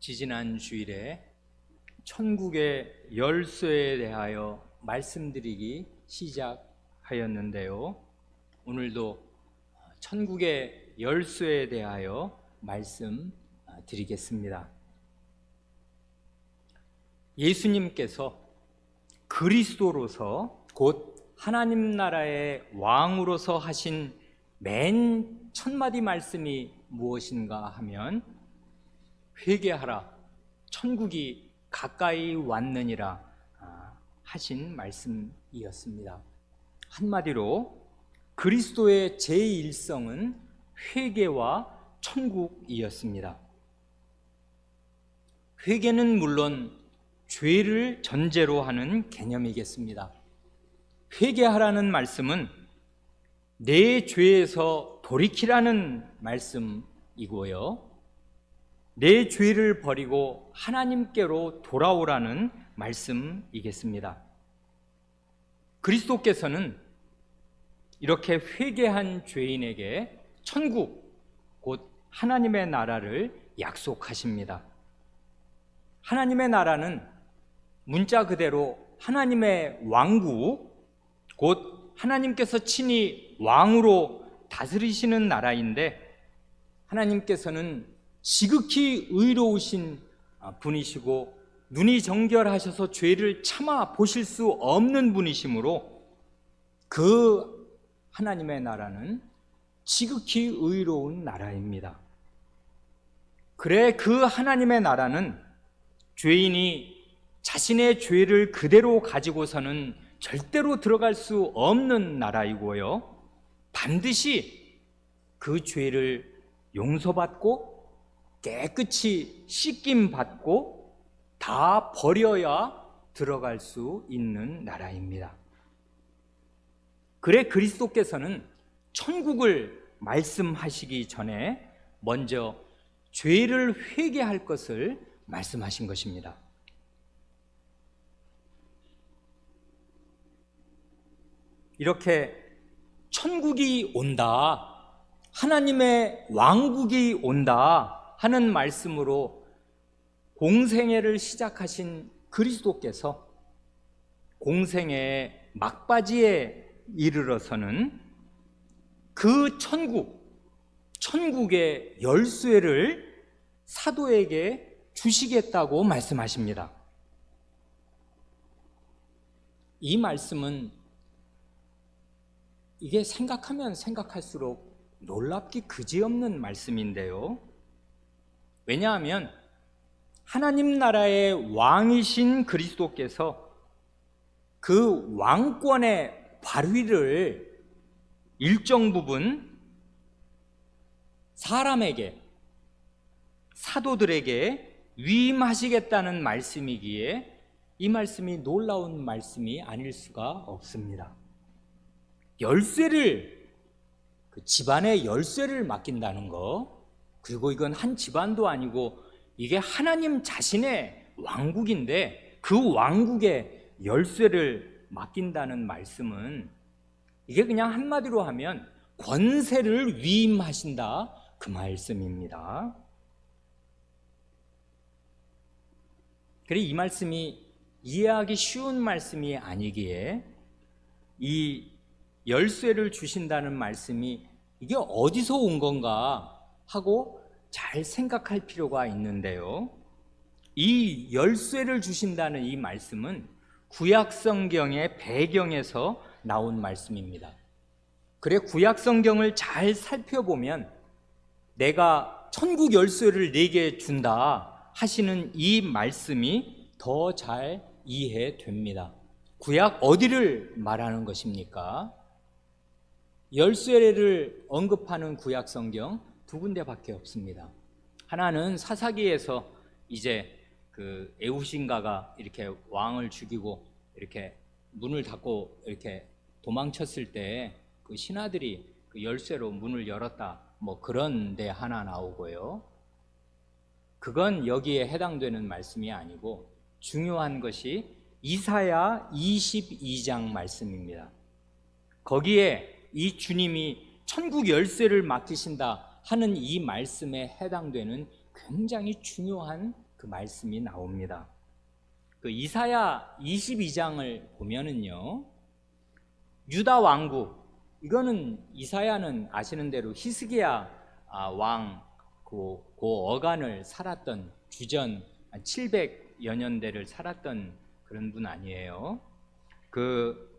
지지난 주일에 천국의 열쇠에 대하여 말씀드리기 시작하였는데요. 오늘도 천국의 열쇠에 대하여 말씀드리겠습니다. 예수님께서 그리스도로서 곧 하나님 나라의 왕으로서 하신 맨 첫 마디 말씀이 무엇인가 하면 회개하라, 천국이 가까이 왔느니라 하신 말씀이었습니다. 한마디로 그리스도의 제1성은 회개와 천국이었습니다. 회개는 물론 죄를 전제로 하는 개념이겠습니다. 회개하라는 말씀은 내 죄에서 돌이키라는 말씀이고요, 내 죄를 버리고 하나님께로 돌아오라는 말씀이겠습니다. 그리스도께서는 이렇게 회개한 죄인에게 천국, 곧 하나님의 나라를 약속하십니다. 하나님의 나라는 문자 그대로 하나님의 왕국, 곧 하나님께서 친히 왕으로 다스리시는 나라인데, 하나님께서는 지극히 의로우신 분이시고 눈이 정결하셔서 죄를 참아 보실 수 없는 분이시므로 그 하나님의 나라는 지극히 의로운 나라입니다. 그래 그 하나님의 나라는 죄인이 자신의 죄를 그대로 가지고서는 절대로 들어갈 수 없는 나라이고요, 반드시 그 죄를 용서받고 깨끗이 씻김받고 다 버려야 들어갈 수 있는 나라입니다. 그래 그리스도께서는 천국을 말씀하시기 전에 먼저 죄를 회개할 것을 말씀하신 것입니다. 이렇게 천국이 온다, 하나님의 왕국이 온다 하는 말씀으로 공생애를 시작하신 그리스도께서 공생애의 막바지에 이르러서는 그 천국의 열쇠를 사도에게 주시겠다고 말씀하십니다. 이 말씀은 이게 생각하면 생각할수록 놀랍기 그지없는 말씀인데요, 왜냐하면 하나님 나라의 왕이신 그리스도께서 그 왕권의 발휘를 일정 부분 사람에게, 사도들에게 위임하시겠다는 말씀이기에 이 말씀이 놀라운 말씀이 아닐 수가 없습니다. 열쇠를, 그 집안의 열쇠를 맡긴다는 거, 그리고 이건 한 집안도 아니고 이게 하나님 자신의 왕국인데 그 왕국의 열쇠를 맡긴다는 말씀은 이게 그냥 한마디로 하면 권세를 위임하신다, 그 말씀입니다. 그래 이 말씀이 이해하기 쉬운 말씀이 아니기에 이 열쇠를 주신다는 말씀이 이게 어디서 온 건가 하고 잘 생각할 필요가 있는데요, 이 열쇠를 주신다는 이 말씀은 구약 성경의 배경에서 나온 말씀입니다. 그래 구약 성경을 잘 살펴보면 내가 천국 열쇠를 내게 준다 하시는 이 말씀이 더 잘 이해됩니다. 구약 어디를 말하는 것입니까? 열쇠를 언급하는 구약 성경 두 군데밖에 없습니다. 하나는 사사기에서 이제 그 에후신가가 이렇게 왕을 죽이고 이렇게 문을 닫고 이렇게 도망쳤을 때 그 신하들이 그 열쇠로 문을 열었다, 뭐 그런 데 하나 나오고요, 그건 여기에 해당되는 말씀이 아니고 중요한 것이 이사야 22장 말씀입니다. 거기에 이 주님이 천국 열쇠를 맡기신다 하는 이 말씀에 해당되는 굉장히 중요한 그 말씀이 나옵니다. 그 이사야 22장을 보면은요, 유다 왕국, 이거는 이사야는 아시는 대로 히스기야 왕 그 어간을 살았던 주전 700여 년대를 살았던 그런 분 아니에요. 그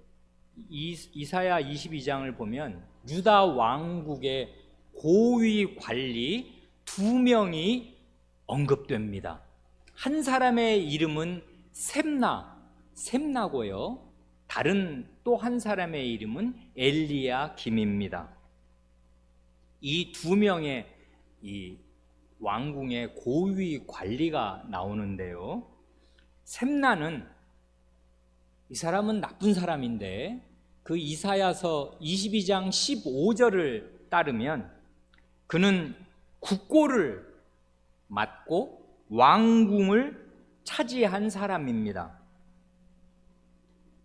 이사야 22장을 보면 유다 왕국의 고위 관리 2명이 언급됩니다. 한 사람의 이름은 셈나고요. 다른 또 한 사람의 이름은 엘리야김입니다. 이 2명의 이 왕궁의 고위 관리가 나오는데요. 셈나는, 이 사람은 나쁜 사람인데 그 이사야서 22장 15절을 따르면 그는 국고를 맡고 왕궁을 차지한 사람입니다.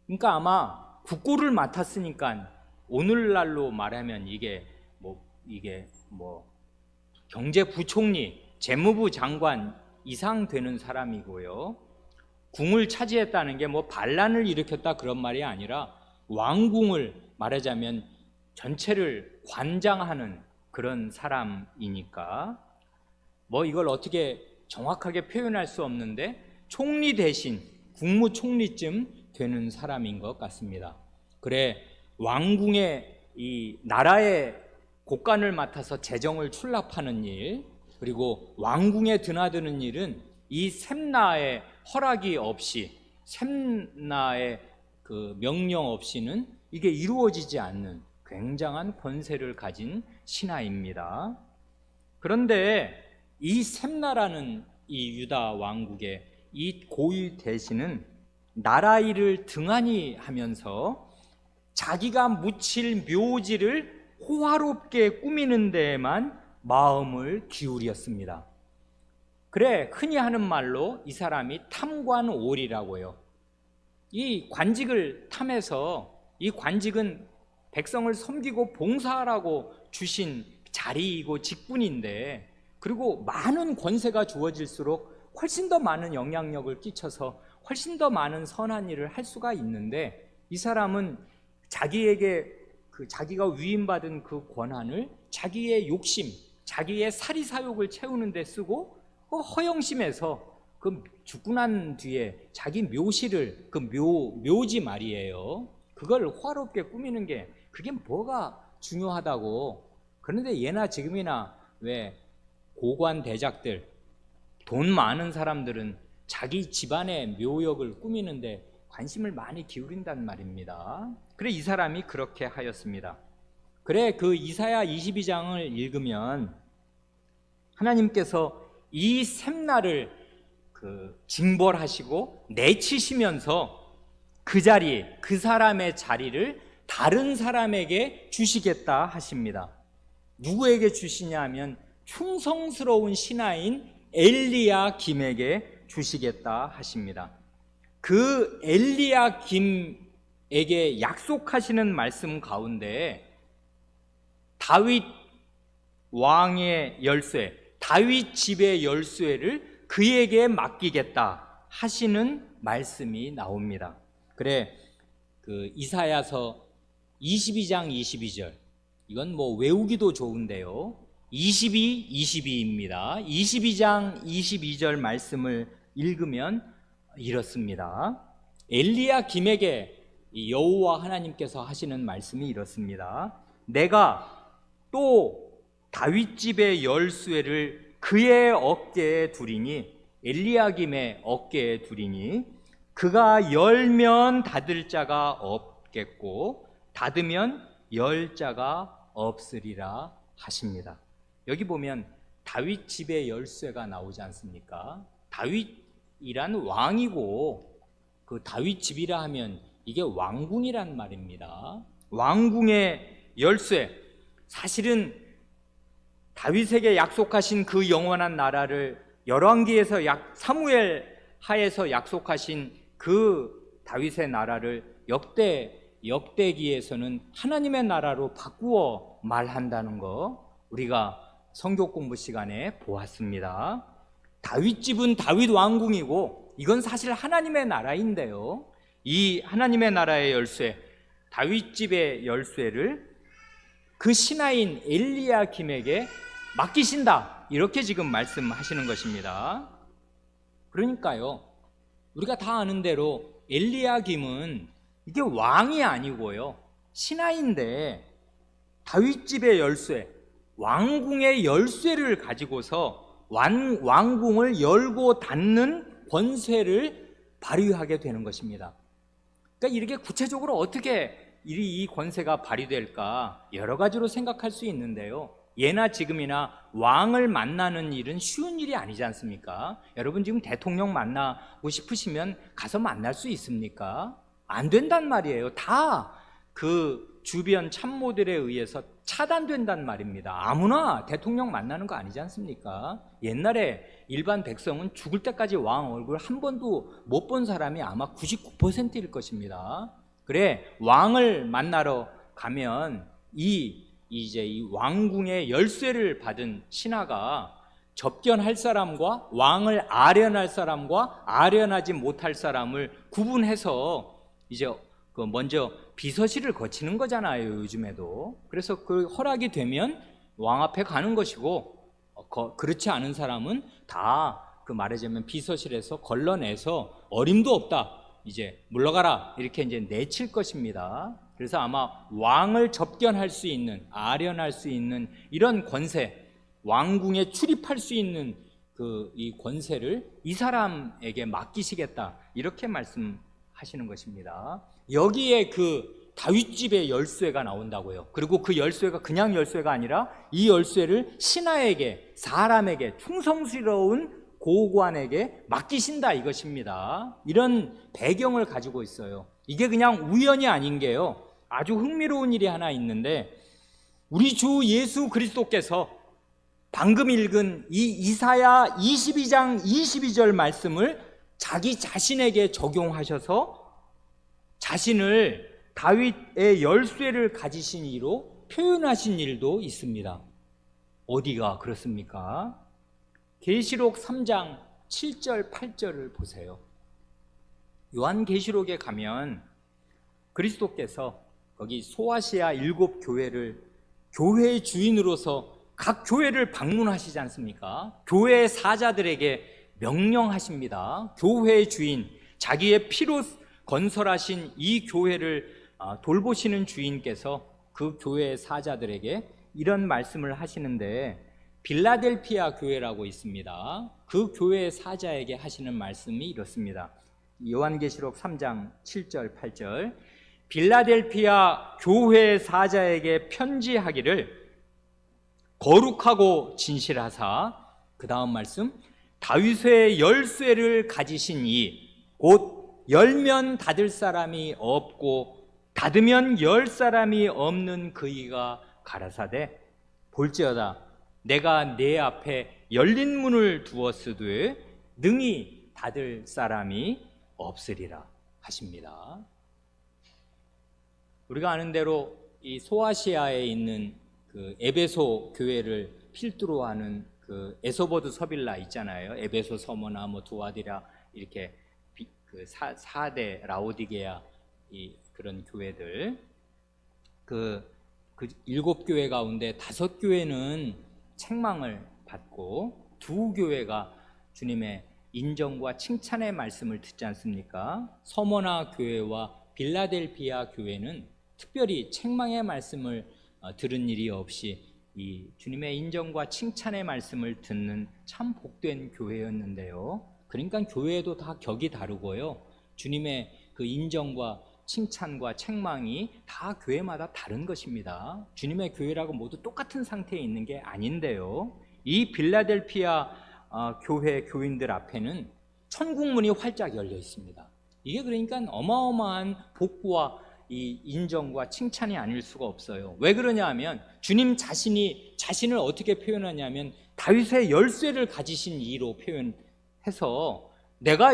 그러니까 아마 국고를 맡았으니까 오늘날로 말하면 이게 경제부총리, 재무부 장관 이상 되는 사람이고요. 궁을 차지했다는 게 반란을 일으켰다 그런 말이 아니라 왕궁을 말하자면 전체를 관장하는 그런 사람이니까 이걸 어떻게 정확하게 표현할 수 없는데 총리 대신 국무총리쯤 되는 사람인 것 같습니다. 그래, 왕궁의 이 나라의 곳간을 맡아서 재정을 출납하는 일, 그리고 왕궁에 드나드는 일은 이 셈나의 허락이 없이, 셈나의 그 명령 없이는 이게 이루어지지 않는 굉장한 권세를 가진 신하입니다. 그런데 이 셈나라는 이 유다 왕국의 이 고위 대신은 나라 일을 등한히 하면서 자기가 묻힐 묘지를 호화롭게 꾸미는 데에만 마음을 기울였습니다. 그래, 흔히 하는 말로 이 사람이 탐관오리라고요. 이 관직을 탐해서, 이 관직은 백성을 섬기고 봉사하라고 주신 자리이고 직분인데, 그리고 많은 권세가 주어질수록 훨씬 더 많은 영향력을 끼쳐서 훨씬 더 많은 선한 일을 할 수가 있는데, 이 사람은 자기에게 자기가 위임받은 그 권한을 자기의 욕심, 자기의 사리사욕을 채우는 데 쓰고, 허영심에서 그 죽고 난 뒤에 자기 묘시를, 그 묘지 말이에요, 그걸 화롭게 꾸미는 게 그게 뭐가 중요하다고. 그런데 예나 지금이나 왜 고관 대작들, 돈 많은 사람들은 자기 집안의 묘역을 꾸미는데 관심을 많이 기울인단 말입니다. 그래, 이 사람이 그렇게 하였습니다. 그래, 그 이사야 22장을 읽으면 하나님께서 이 셈나를 징벌하시고 내치시면서 그 자리에, 그 사람의 자리를 다른 사람에게 주시겠다 하십니다. 누구에게 주시냐 하면 충성스러운 신하인 엘리야김에게 주시겠다 하십니다. 그 엘리야김에게 약속하시는 말씀 가운데 다윗 왕의 열쇠, 다윗 집의 열쇠를 그에게 맡기겠다 하시는 말씀이 나옵니다. 그래, 그 이사야서 22장 22절, 이건 외우기도 좋은데요, 22입니다. 22장 22절 말씀을 읽으면 이렇습니다. 엘리야김에게 여호와 하나님께서 하시는 말씀이 이렇습니다. 내가 또 다윗 집의 열쇠를 그의 어깨에 두리니, 엘리야김의 어깨에 두리니 그가 열면 닫을 자가 없겠고 닫으면 열 자가 없으리라 하십니다. 여기 보면 다윗 집의 열쇠가 나오지 않습니까? 다윗이란 왕이고 그 다윗 집이라 하면 이게 왕궁이란 말입니다. 왕궁의 열쇠, 사실은 다윗에게 약속하신 그 영원한 나라를 열왕기에서 사무엘 하에서 약속하신 그 다윗의 나라를 역대기에서는 하나님의 나라로 바꾸어 말한다는 거 우리가 성경 공부 시간에 보았습니다. 다윗 집은 다윗 왕궁이고 이건 사실 하나님의 나라인데요, 이 하나님의 나라의 열쇠, 다윗 집의 열쇠를 그 신하인 엘리야김에게 맡기신다, 이렇게 지금 말씀하시는 것입니다. 그러니까요, 우리가 다 아는 대로 엘리야김은 이게 왕이 아니고요, 신하인데 다윗 집의 열쇠, 왕궁의 열쇠를 가지고서 왕궁을 열고 닫는 권세를 발휘하게 되는 것입니다. 그러니까 이렇게 구체적으로 어떻게 이 권세가 발휘될까 여러 가지로 생각할 수 있는데요, 예나 지금이나 왕을 만나는 일은 쉬운 일이 아니지 않습니까? 여러분 지금 대통령 만나고 싶으시면 가서 만날 수 있습니까? 안 된단 말이에요. 다 그 주변 참모들에 의해서 차단된단 말입니다. 아무나 대통령 만나는 거 아니지 않습니까? 옛날에 일반 백성은 죽을 때까지 왕 얼굴 한 번도 못 본 사람이 아마 99%일 것입니다. 그래, 왕을 만나러 가면 이제 이 왕궁의 열쇠를 받은 신하가 접견할 사람과 왕을 아련할 사람과 아련하지 못할 사람을 구분해서 이제 먼저 비서실을 거치는 거잖아요, 요즘에도. 그래서 그 허락이 되면 왕 앞에 가는 것이고, 그렇지 않은 사람은 다 그 말하자면 비서실에서 걸러내서 어림도 없다, 이제 물러가라, 이렇게 이제 내칠 것입니다. 그래서 아마 왕을 접견할 수 있는, 아련할 수 있는 이런 권세, 왕궁에 출입할 수 있는 이 권세를 이 사람에게 맡기시겠다, 이렇게 말씀하시는 것입니다. 여기에 그 다윗집의 열쇠가 나온다고요. 그리고 그 열쇠가 그냥 열쇠가 아니라 이 열쇠를 신하에게, 사람에게, 충성스러운 고관에게 맡기신다, 이것입니다. 이런 배경을 가지고 있어요. 이게 그냥 우연이 아닌 게요, 아주 흥미로운 일이 하나 있는데, 우리 주 예수 그리스도께서 방금 읽은 이 이사야 22장 22절 말씀을 자기 자신에게 적용하셔서 자신을 다윗의 열쇠를 가지신 이로 표현하신 일도 있습니다. 어디가 그렇습니까? 계시록 3장 7절 8절을 보세요. 요한계시록에 가면 그리스도께서 거기 소아시아 7교회를 교회의 주인으로서 각 교회를 방문하시지 않습니까? 교회의 사자들에게 명령하십니다. 교회의 주인, 자기의 피로 건설하신 이 교회를 돌보시는 주인께서 그 교회의 사자들에게 이런 말씀을 하시는데, 빌라델피아 교회라고 있습니다. 그 교회의 사자에게 하시는 말씀이 이렇습니다. 요한계시록 3장 7절 8절, 빌라델피아 교회의 사자에게 편지하기를 거룩하고 진실하사, 그 다음 말씀, 다윗의 열쇠를 가지신 이, 곧 열면 닫을 사람이 없고 닫으면 열 사람이 없는 그이가 가라사대, 볼지어다 내가 내 앞에 열린 문을 두었으되 능히 닫을 사람이 없으리라 하십니다. 우리가 아는 대로 이 소아시아에 있는 그 에베소 교회를 필두로 하는 그 에소보드 서빌라 있잖아요. 에베소, 서머나, 두아디라, 이렇게 그 4대 라오디게아 그런 교회들, 그 7교회 가운데 5교회는 책망을 받고 2교회가 주님의 인정과 칭찬의 말씀을 듣지 않습니까? 서머나 교회와 빌라델피아 교회는 특별히 책망의 말씀을 들은 일이 없이 이 주님의 인정과 칭찬의 말씀을 듣는 참 복된 교회였는데요. 그러니까 교회도 다 격이 다르고요, 주님의 그 인정과 칭찬과 책망이 다 교회마다 다른 것입니다. 주님의 교회라고 모두 똑같은 상태에 있는 게 아닌데요, 이 빌라델피아 교회 교인들 앞에는 천국문이 활짝 열려 있습니다. 이게 그러니까 어마어마한 복과 이 인정과 칭찬이 아닐 수가 없어요. 왜 그러냐 하면 주님 자신을 어떻게 표현하냐면 다윗의 열쇠를 가지신 이로 표현해서, 내가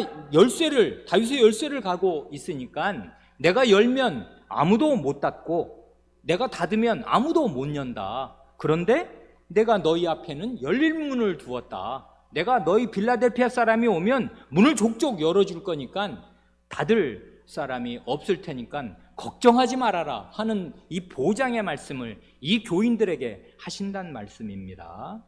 다윗의 열쇠를 가고 있으니까 내가 열면 아무도 못 닫고 내가 닫으면 아무도 못 연다. 그런데 내가 너희 앞에는 열린 문을 두었다. 내가 너희 빌라델피아 사람이 오면 문을 족족 열어줄 거니까 닫을 사람이 없을 테니까 걱정하지 말아라 하는 이 보장의 말씀을 이 교인들에게 하신다는 말씀입니다.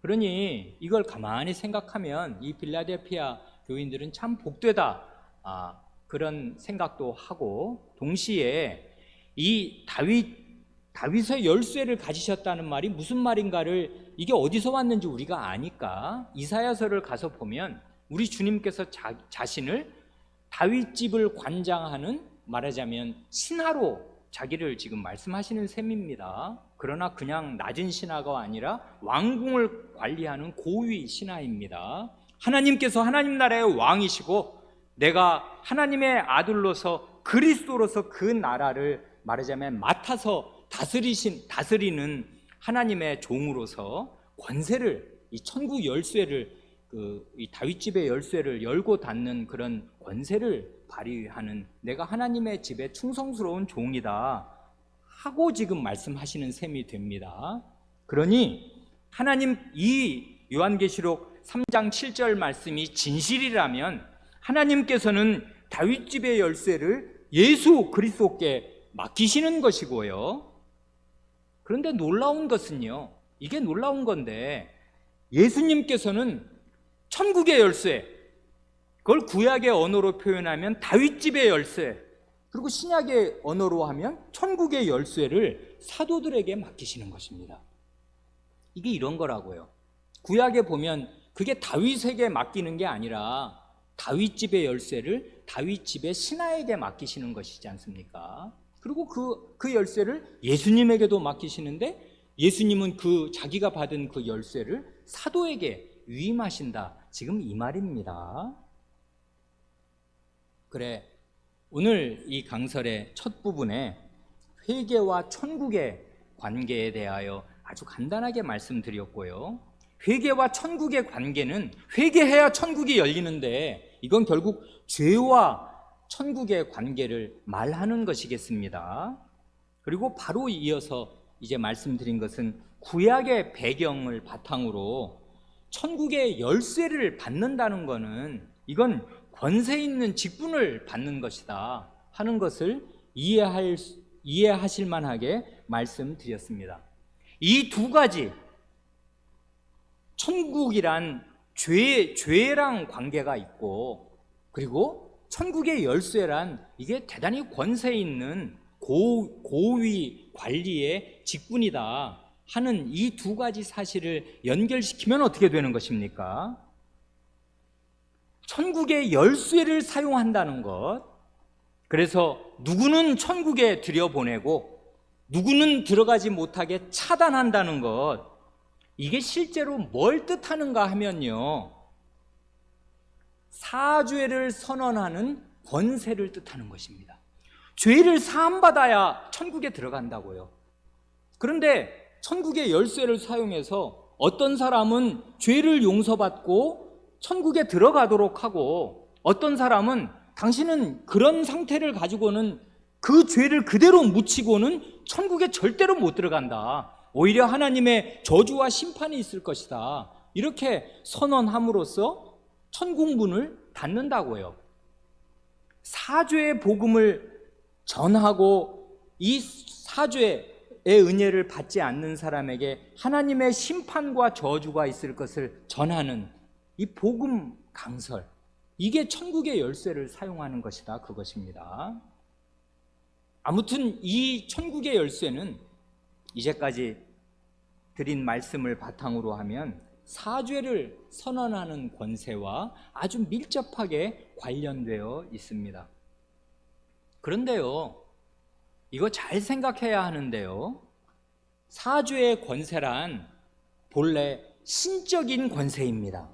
그러니 이걸 가만히 생각하면 이 빌라델피아 교인들은 참 복되다, 그런 생각도 하고, 동시에 이 다윗의 열쇠를 가지셨다는 말이 무슨 말인가를, 이게 어디서 왔는지 우리가 아니까 이사야서를 가서 보면 우리 주님께서 자신을 다윗집을 관장하는, 말하자면 신하로 자기를 지금 말씀하시는 셈입니다. 그러나 그냥 낮은 신하가 아니라 왕궁을 관리하는 고위 신하입니다. 하나님께서 하나님 나라의 왕이시고 내가 하나님의 아들로서 그리스도로서 그 나라를 말하자면 맡아서 다스리는 하나님의 종으로서 권세를, 이 천국 열쇠를, 이 다윗집의 열쇠를 열고 닫는 그런 권세를 발휘하는, 내가 하나님의 집에 충성스러운 종이다 하고 지금 말씀하시는 셈이 됩니다. 그러니 하나님, 이 요한계시록 3장 7절 말씀이 진실이라면 하나님께서는 다윗집의 열쇠를 예수 그리스도께 맡기시는 것이고요. 그런데 놀라운 것은요, 이게 놀라운 건데, 예수님께서는 천국의 열쇠, 그걸 구약의 언어로 표현하면 다윗집의 열쇠, 그리고 신약의 언어로 하면 천국의 열쇠를 사도들에게 맡기시는 것입니다. 이게 이런 거라고요. 구약에 보면 그게 다윗에게 맡기는 게 아니라 다윗집의 열쇠를 다윗집의 신하에게 맡기시는 것이지 않습니까? 그리고 그 열쇠를 예수님에게도 맡기시는데, 예수님은 자기가 받은 그 열쇠를 사도에게 위임하신다, 지금 이 말입니다. 그래, 오늘 이 강설의 첫 부분에 회개와 천국의 관계에 대하여 아주 간단하게 말씀드렸고요. 회개와 천국의 관계는, 회개해야 천국이 열리는데 이건 결국 죄와 천국의 관계를 말하는 것이겠습니다. 그리고 바로 이어서 이제 말씀드린 것은 구약의 배경을 바탕으로 천국의 열쇠를 받는다는 것은 이건 권세 있는 직분을 받는 것이다 하는 것을 이해하실 만하게 말씀드렸습니다. 이 두 가지, 천국이란 죄랑 관계가 있고, 그리고 천국의 열쇠란 이게 대단히 권세 있는 고위 관리의 직분이다 하는 이 두 가지 사실을 연결시키면 어떻게 되는 것입니까? 천국의 열쇠를 사용한다는 것, 그래서 누구는 천국에 들여보내고 누구는 들어가지 못하게 차단한다는 것, 이게 실제로 뭘 뜻하는가 하면요, 사죄를 선언하는 권세를 뜻하는 것입니다. 죄를 사함받아야 천국에 들어간다고요. 그런데 천국의 열쇠를 사용해서 어떤 사람은 죄를 용서받고 천국에 들어가도록 하고, 어떤 사람은 당신은 그런 상태를 가지고는 그 죄를 그대로 묻히고는 천국에 절대로 못 들어간다, 오히려 하나님의 저주와 심판이 있을 것이다, 이렇게 선언함으로써 천국 문을 닫는다고요. 사죄의 복음을 전하고 이 사죄의 은혜를 받지 않는 사람에게 하나님의 심판과 저주가 있을 것을 전하는 이 복음 강설, 이게 천국의 열쇠를 사용하는 것이다, 그것입니다. 아무튼 이 천국의 열쇠는 이제까지 드린 말씀을 바탕으로 하면 사죄를 선언하는 권세와 아주 밀접하게 관련되어 있습니다. 그런데요, 이거 잘 생각해야 하는데요, 사죄의 권세란 본래 신적인 권세입니다.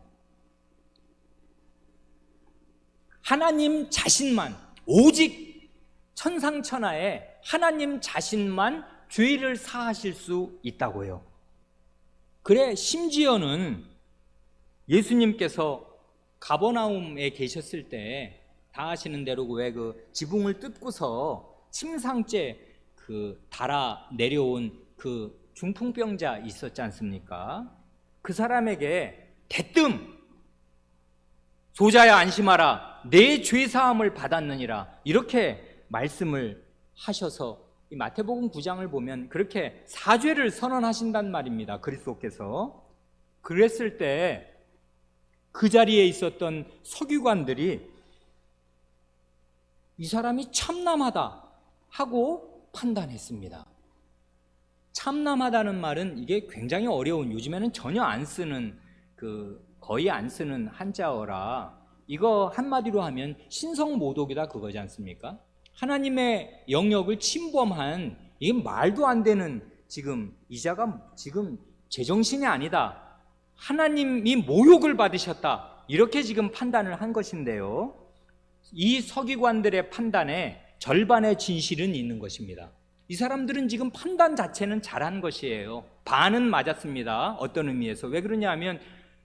하나님 자신만, 오직 천상천하에 하나님 자신만 죄를 사하실 수 있다고요. 그래, 심지어는 예수님께서 가버나움에 계셨을 때 다 아시는 대로 왜 그 지붕을 뜯고서 침상째 달아 내려온 그 중풍병자 있었지 않습니까? 그 사람에게 대뜸 소자야 안심하라 내 죄사함을 받았느니라 이렇게 말씀을 하셔서 이 마태복음 9장을 보면 그렇게 사죄를 선언하신단 말입니다. 그리스도께서. 그랬을 때 그 자리에 있었던 서기관들이 이 사람이 참남하다 하고 판단했습니다. 참남하다는 말은 이게 굉장히 어려운, 요즘에는 전혀 안 쓰는, 거의 안 쓰는 한자어라 이거 한마디로 하면 신성모독이다 그거지 않습니까? 하나님의 영역을 침범한, 이게 말도 안 되는, 지금 이자가 지금 제정신이 아니다, 하나님이 모욕을 받으셨다 이렇게 지금 판단을 한 것인데요, 이 서기관들의 판단에 절반의 진실은 있는 것입니다. 이 사람들은 지금 판단 자체는 잘한 것이에요. 반은 맞았습니다. 어떤 의미에서. 왜 그러냐 하면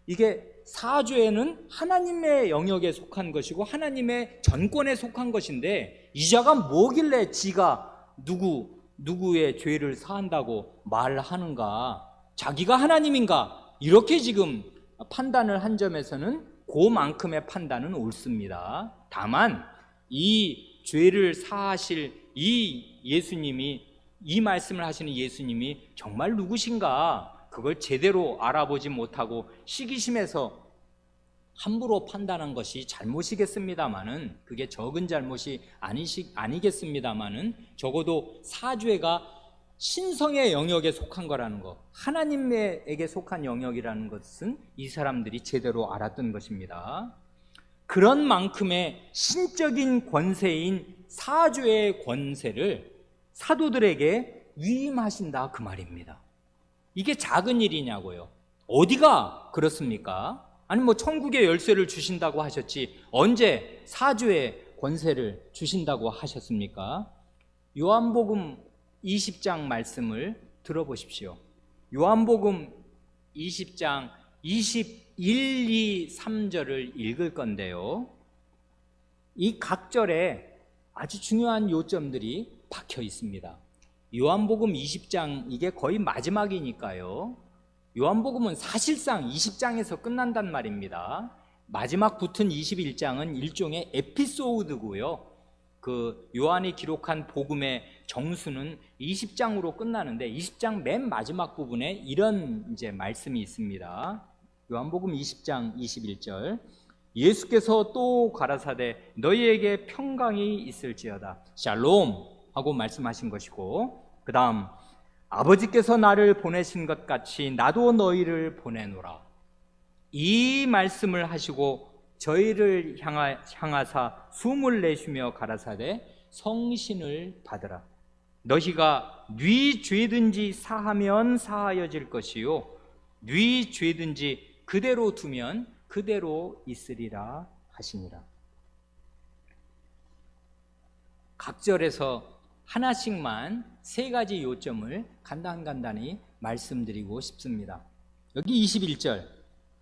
이게 사죄는 하나님의 영역에 속한 것이고 하나님의 전권에 속한 것인데, 이자가 뭐길래 지가 누구의 죄를 사한다고 말하는가, 자기가 하나님인가, 이렇게 지금 판단을 한 점에서는 그만큼의 판단은 옳습니다. 다만 이 죄를 사하실 이 예수님이, 이 말씀을 하시는 예수님이 정말 누구신가, 그걸 제대로 알아보지 못하고 시기심에서 함부로 판단한 것이 잘못이겠습니다마는, 그게 적은 잘못이 아니겠습니다마는, 적어도 사죄가 신성의 영역에 속한 거라는 것, 하나님에게 속한 영역이라는 것은 이 사람들이 제대로 알았던 것입니다. 그런 만큼의 신적인 권세인 사죄의 권세를 사도들에게 위임하신다 그 말입니다. 이게 작은 일이냐고요. 어디가 그렇습니까? 아니 뭐 천국의 열쇠를 주신다고 하셨지 언제 사죄의 권세를 주신다고 하셨습니까? 요한복음 20장 말씀을 들어보십시오. 요한복음 20장 21, 2, 3절을 읽을 건데요, 이 각절에 아주 중요한 요점들이 박혀 있습니다. 요한복음 20장, 이게 거의 마지막이니까요, 요한복음은 사실상 20장에서 끝난단 말입니다. 마지막 붙은 21장은 일종의 에피소드고요, 그 요한이 기록한 복음의 정수는 20장으로 끝나는데 20장 맨 마지막 부분에 이런 이제 말씀이 있습니다. 요한복음 20장 21절, 예수께서 또 가라사대 너희에게 평강이 있을지어다 샬롬 하고 말씀하신 것이고, 그 다음 아버지께서 나를 보내신 것 같이 나도 너희를 보내노라, 이 말씀을 하시고 저희를 향하사 숨을 내쉬며 가라사대 성신을 받으라. 너희가 네 죄든지 사하면 사하여질 것이요 네 죄든지 그대로 두면 그대로 있으리라 하시니라. 각절에서 하나씩만 세 가지 요점을 간단히 말씀드리고 싶습니다. 여기 21절,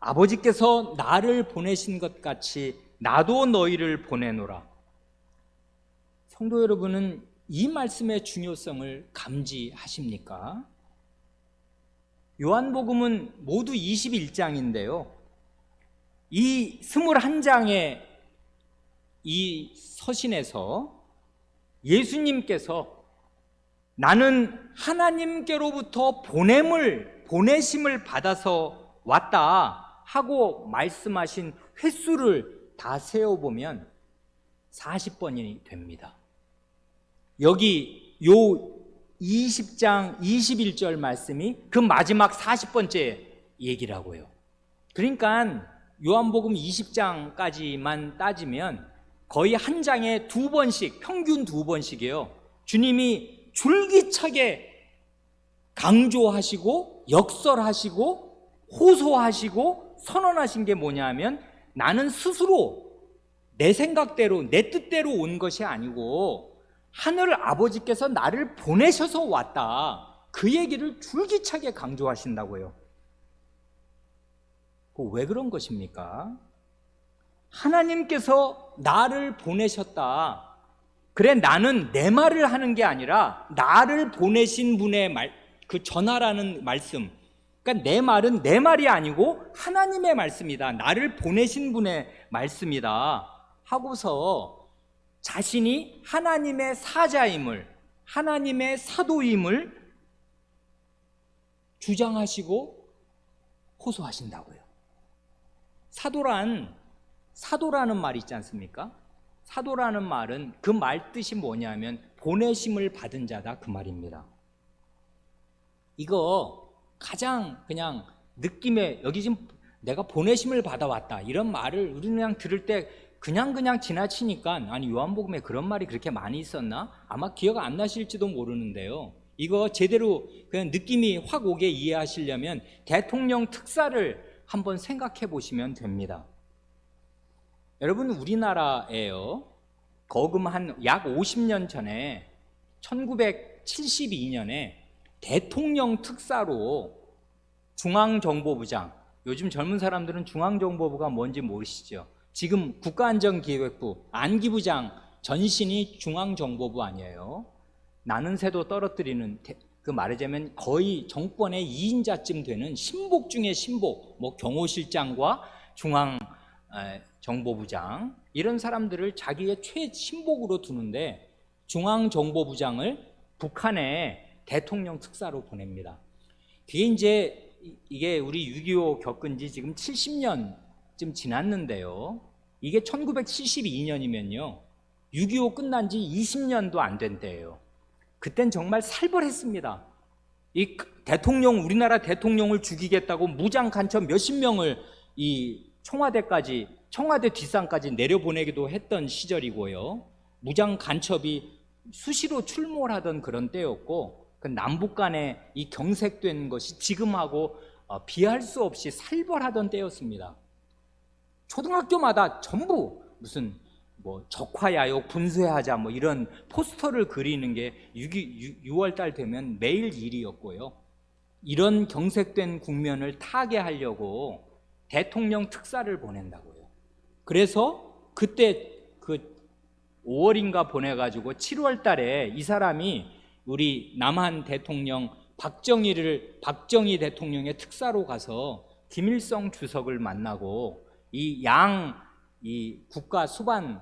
아버지께서 나를 보내신 것 같이 나도 너희를 보내노라. 성도 여러분은 이 말씀의 중요성을 감지하십니까? 요한복음은 모두 21장인데요, 이 21장의 이 서신에서 예수님께서 나는 하나님께로부터 보내심을 받아서 왔다 하고 말씀하신 횟수를 다 세어보면 40번이 됩니다. 여기 요 20장 21절 말씀이 그 마지막 40번째 얘기라고요. 그러니까 요한복음 20장까지만 따지면 거의 한 장에 2번씩, 평균 2번씩이에요. 주님이 줄기차게 강조하시고 역설하시고 호소하시고 선언하신 게 뭐냐 하면, 나는 스스로 내 생각대로 내 뜻대로 온 것이 아니고 하늘 아버지께서 나를 보내셔서 왔다, 그 얘기를 줄기차게 강조하신다고요. 왜 그런 것입니까? 하나님께서 나를 보내셨다, 그래 나는 내 말을 하는 게 아니라 나를 보내신 분의 말, 그 전하라는 말씀, 그러니까 내 말은 내 말이 아니고 하나님의 말씀이다. 나를 보내신 분의 말씀이다. 하고서 자신이 하나님의 사자임을, 하나님의 사도임을 주장하시고 호소하신다고요. 사도라는 말이 있지 않습니까? 사도라는 말은 그 말 뜻이 뭐냐면 보내심을 받은 자다, 그 말입니다. 이거 가장 그냥 느낌에, 여기 지금 내가 보내심을 받아왔다 이런 말을 우리는 그냥 들을 때 그냥 지나치니까, 아니 요한복음에 그런 말이 그렇게 많이 있었나? 아마 기억 안 나실지도 모르는데요, 이거 제대로 그냥 느낌이 확 오게 이해하시려면 대통령 특사를 한번 생각해 보시면 됩니다. 여러분, 우리나라에요, 거금 한 약 50년 전에 1972년에 대통령 특사로 중앙정보부장, 요즘 젊은 사람들은 중앙정보부가 뭔지 모르시죠? 지금 국가안전기획부 안기부장 전신이 중앙정보부 아니에요? 나는 새도 떨어뜨리는, 그 말하자면 거의 정권의 2인자쯤 되는 신복 중에 신복, 뭐 경호실장과 중앙정보부장, 이런 사람들을 자기의 최신복으로 두는데 중앙정보부장을 북한에 대통령 특사로 보냅니다. 그게 이제 이게 우리 6.25 겪은 지 지금 70년쯤 지났는데요, 이게 1972년이면요 6.25 끝난 지 20년도 안 된 때예요. 그땐 정말 살벌했습니다. 이 대통령, 우리나라 대통령을 죽이겠다고 무장 간첩 몇십 명을 이 청와대 뒷산까지 내려보내기도 했던 시절이고요, 무장 간첩이 수시로 출몰하던 그런 때였고, 그 남북 간에 이 경색된 것이 지금하고 비할 수 없이 살벌하던 때였습니다. 초등학교마다 전부 무슨 뭐 적화야욕 분쇄하자 뭐 이런 포스터를 그리는 게 6월 달 되면 매일 일이었고요. 이런 경색된 국면을 타개하려고 대통령 특사를 보낸다고요. 그래서 그때 그 5월인가 보내가지고 7월 달에 이 사람이 우리 남한 대통령 박정희 대통령의 특사로 가서 김일성 주석을 만나고 이 국가 수반에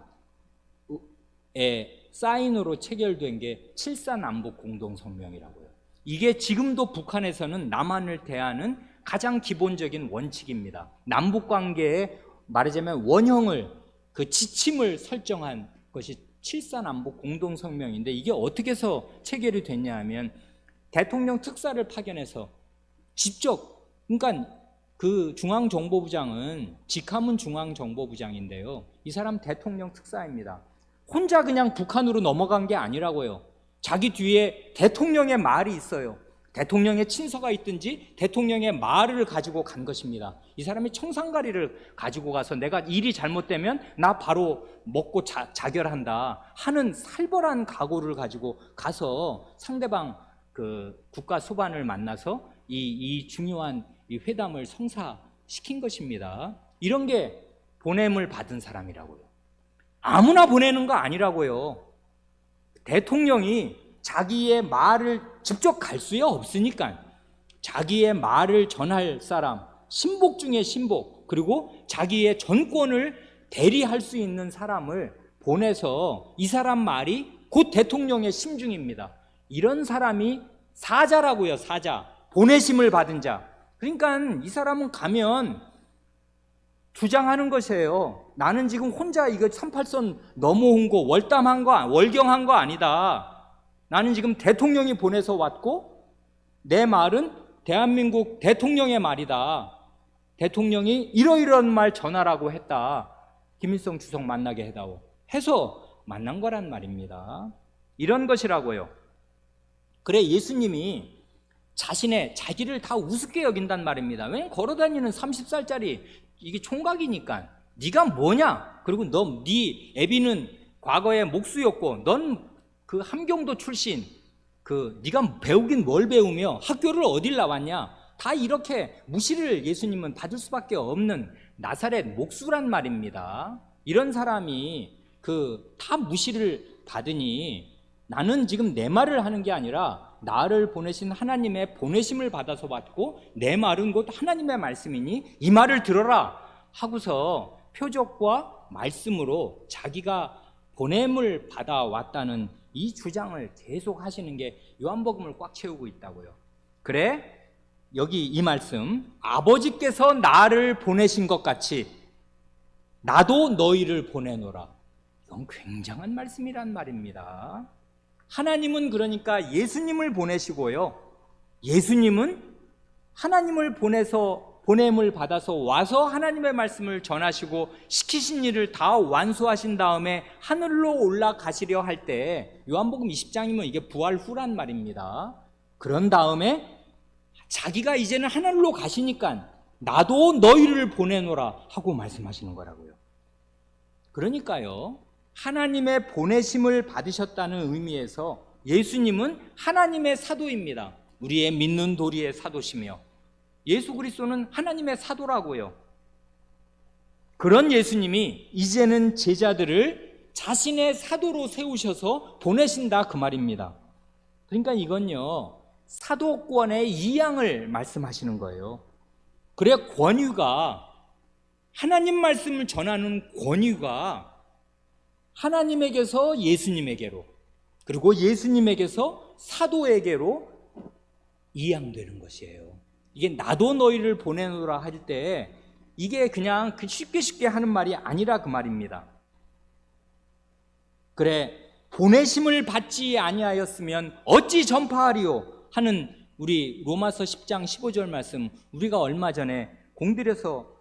사인으로 체결된 게 7.4 남북 공동성명이라고요. 이게 지금도 북한에서는 남한을 대하는 가장 기본적인 원칙입니다. 남북 관계에 말하자면 원형을, 그 지침을 설정한 것이 7.4 남북 공동성명인데, 이게 어떻게 해서 체결이 됐냐 하면 대통령 특사를 파견해서 직접, 그러니까 그 중앙정보부장은 직함은 중앙정보부장인데요, 이 사람 대통령 특사입니다. 혼자 그냥 북한으로 넘어간 게 아니라고요. 자기 뒤에 대통령의 말이 있어요. 대통령의 친서가 있든지 대통령의 말을 가지고 간 것입니다. 이 사람이 청산가리를 가지고 가서 내가 일이 잘못되면 나 바로 먹고 자결한다 하는 살벌한 각오를 가지고 가서 상대방 그 국가 수반을 만나서 이 중요한 이 회담을 성사시킨 것입니다. 이런 게 보냄을 받은 사람이라고요. 아무나 보내는 거 아니라고요. 대통령이 자기의 말을 직접 갈 수야 없으니까 자기의 말을 전할 사람, 신복 중에 신복, 그리고 자기의 전권을 대리할 수 있는 사람을 보내서 이 사람 말이 곧 대통령의 심중입니다. 이런 사람이 사자라고요. 사자, 보내심을 받은 자. 그러니까 이 사람은 가면 주장하는 것이에요. 나는 지금 혼자 이거 38선 넘어온 거, 월경한 거 아니다. 나는 지금 대통령이 보내서 왔고 내 말은 대한민국 대통령의 말이다. 대통령이 이러이러한 말 전하라고 했다. 김일성 주석 만나게 해다오. 해서 만난 거란 말입니다. 이런 것이라고요. 그래, 예수님이 자기를 다 우습게 여긴단 말입니다. 왜냐면 걸어다니는 30살짜리 이게 총각이니까 네가 뭐냐? 그리고 네 애비는 과거에 목수였고 넌 그 함경도 출신, 네가 배우긴 뭘 배우며 학교를 어딜 나왔냐? 다 이렇게 무시를 예수님은 받을 수밖에 없는 나사렛 목수란 말입니다. 이런 사람이 다 무시를 받으니 나는 지금 내 말을 하는 게 아니라 나를 보내신 하나님의 보내심을 받아서 왔고 내 말은 곧 하나님의 말씀이니 이 말을 들어라 하고서 표적과 말씀으로 자기가 보냄을 받아왔다는 이 주장을 계속 하시는 게 요한복음을 꽉 채우고 있다고요. 그래? 여기 이 말씀, 아버지께서 나를 보내신 것 같이 나도 너희를 보내노라. 이건 굉장한 말씀이란 말입니다. 하나님은 그러니까 예수님을 보내시고요, 예수님은 하나님을 보내서 보냄을 받아서 와서 하나님의 말씀을 전하시고 시키신 일을 다 완수하신 다음에 하늘로 올라가시려 할 때, 요한복음 20장이면 이게 부활 후란 말입니다. 그런 다음에 자기가 이제는 하늘로 가시니까 나도 너희를 보내노라 하고 말씀하시는 거라고요. 그러니까요, 하나님의 보내심을 받으셨다는 의미에서 예수님은 하나님의 사도입니다. 우리의 믿는 도리의 사도시며 예수 그리스도는 하나님의 사도라고요. 그런 예수님이 이제는 제자들을 자신의 사도로 세우셔서 보내신다 그 말입니다. 그러니까 이건요, 사도권의 이양을 말씀하시는 거예요. 그래, 권위가, 하나님 말씀을 전하는 권위가 하나님에게서 예수님에게로, 그리고 예수님에게서 사도에게로 이양되는 것이에요. 이게 나도 너희를 보내노라 할 때 이게 그냥 쉽게 하는 말이 아니라 그 말입니다. 그래, 보내심을 받지 아니하였으면 어찌 전파하리요 하는 우리 로마서 10장 15절 말씀, 우리가 얼마 전에 공들여서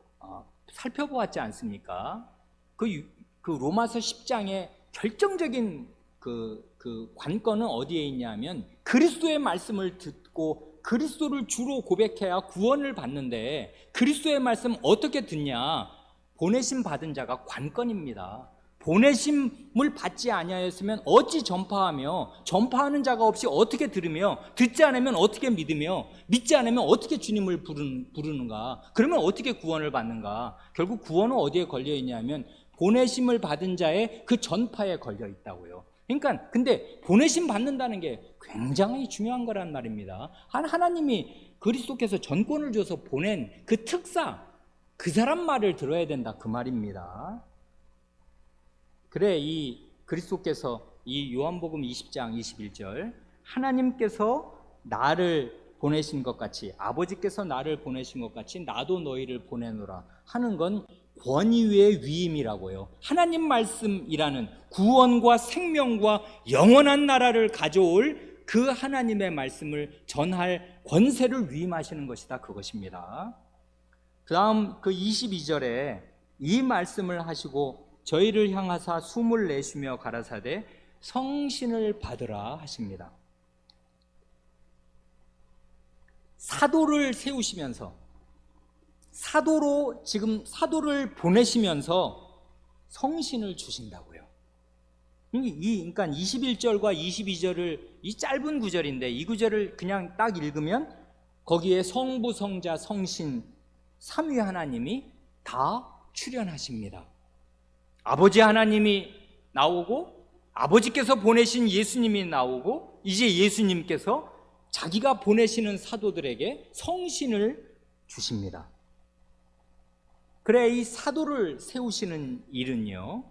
살펴보았지 않습니까? 그 로마서 10장의 결정적인 그 관건은 어디에 있냐면, 그리스도의 말씀을 듣고 그리스도를 주로 고백해야 구원을 받는데 그리스도의 말씀 어떻게 듣냐? 보내심 받은 자가 관건입니다. 보내심을 받지 아니하였으면 어찌 전파하며, 전파하는 자가 없이 어떻게 들으며, 듣지 않으면 어떻게 믿으며, 믿지 않으면 어떻게 주님을 부르는가? 그러면 어떻게 구원을 받는가? 결국 구원은 어디에 걸려 있냐면 보내심을 받은 자의 그 전파에 걸려 있다고요. 그러니까 근데 보내심 받는다는 게 굉장히 중요한 거란 말입니다. 하나님이 그리스도께서 전권을 줘서 보낸 그 특사, 그 사람 말을 들어야 된다 그 말입니다. 그래, 이 그리스도께서 이 요한복음 20장 21절, 하나님께서 나를 보내신 것 같이, 아버지께서 나를 보내신 것 같이 나도 너희를 보내노라 하는 건 권위의 위임이라고요. 하나님 말씀이라는 구원과 생명과 영원한 나라를 가져올 그 하나님의 말씀을 전할 권세를 위임하시는 것이다 그것입니다. 그 다음 그 22절에 이 말씀을 하시고 저희를 향하사 숨을 내쉬며 가라사대 성신을 받으라 하십니다. 사도를 세우시면서, 지금 사도를 보내시면서 성신을 주신다고요. 그러니까 21절과 22절을, 이 짧은 구절인데 이 구절을 그냥 딱 읽으면 거기에 성부, 성자, 성신, 삼위 하나님이 다 출연하십니다. 아버지 하나님이 나오고, 아버지께서 보내신 예수님이 나오고, 이제 예수님께서 자기가 보내시는 사도들에게 성신을 주십니다. 그래, 이 사도를 세우시는 일은요,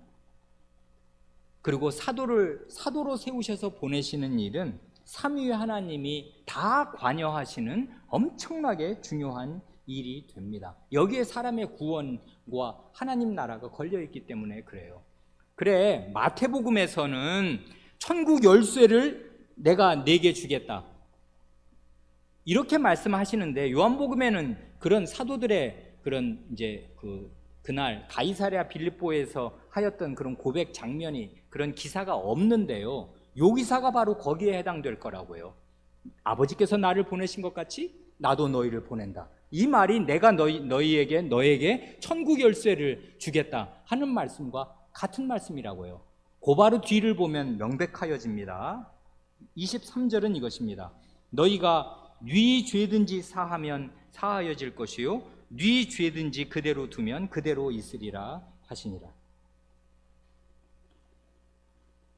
그리고 사도로 세우셔서 보내시는 일은 삼위 하나님이 다 관여하시는 엄청나게 중요한 일이 됩니다. 여기에 사람의 구원과 하나님 나라가 걸려있기 때문에 그래요. 그래, 마태복음에서는 천국 열쇠를 내가 네게 주겠다 이렇게 말씀하시는데, 요한복음에는 그런 사도들의 그런 이제 그날 가이사랴 빌립보에서 하였던 그런 고백 장면이, 그런 기사가 없는데요, 요 기사가 바로 거기에 해당될 거라고요. 아버지께서 나를 보내신 것 같이 나도 너희를 보낸다. 이 말이 내가 너에게 천국 열쇠를 주겠다 하는 말씀과 같은 말씀이라고요. 고바로 뒤를 보면 명백하여집니다. 23절은 이것입니다. 너희가 네 죄든지 사하면 사하여질 것이요 네 죄든지 그대로 두면 그대로 있으리라 하시니라.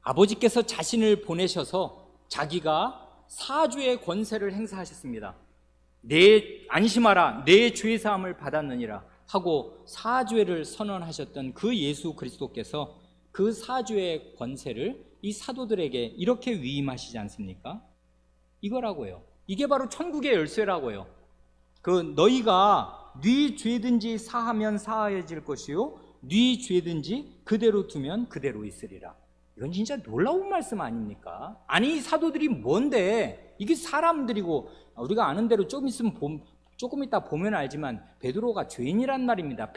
아버지께서 자신을 보내셔서 자기가 사죄의 권세를 행사하셨습니다. 내 안심하라, 내 죄 사함을 받았느니라 하고 사죄를 선언하셨던 그 예수 그리스도께서 그 사죄의 권세를 이 사도들에게 이렇게 위임하시지 않습니까? 이거라고요. 이게 바로 천국의 열쇠라고요. 그 너희가 네 죄든지 사하면 사하여질 것이요 네 죄든지 그대로 두면 그대로 있으리라. 이건 진짜 놀라운 말씀 아닙니까? 아니 이 사도들이 뭔데, 이게 사람들이고 우리가 아는 대로 조금 있다 보면 알지만 베드로가 죄인이란 말입니다.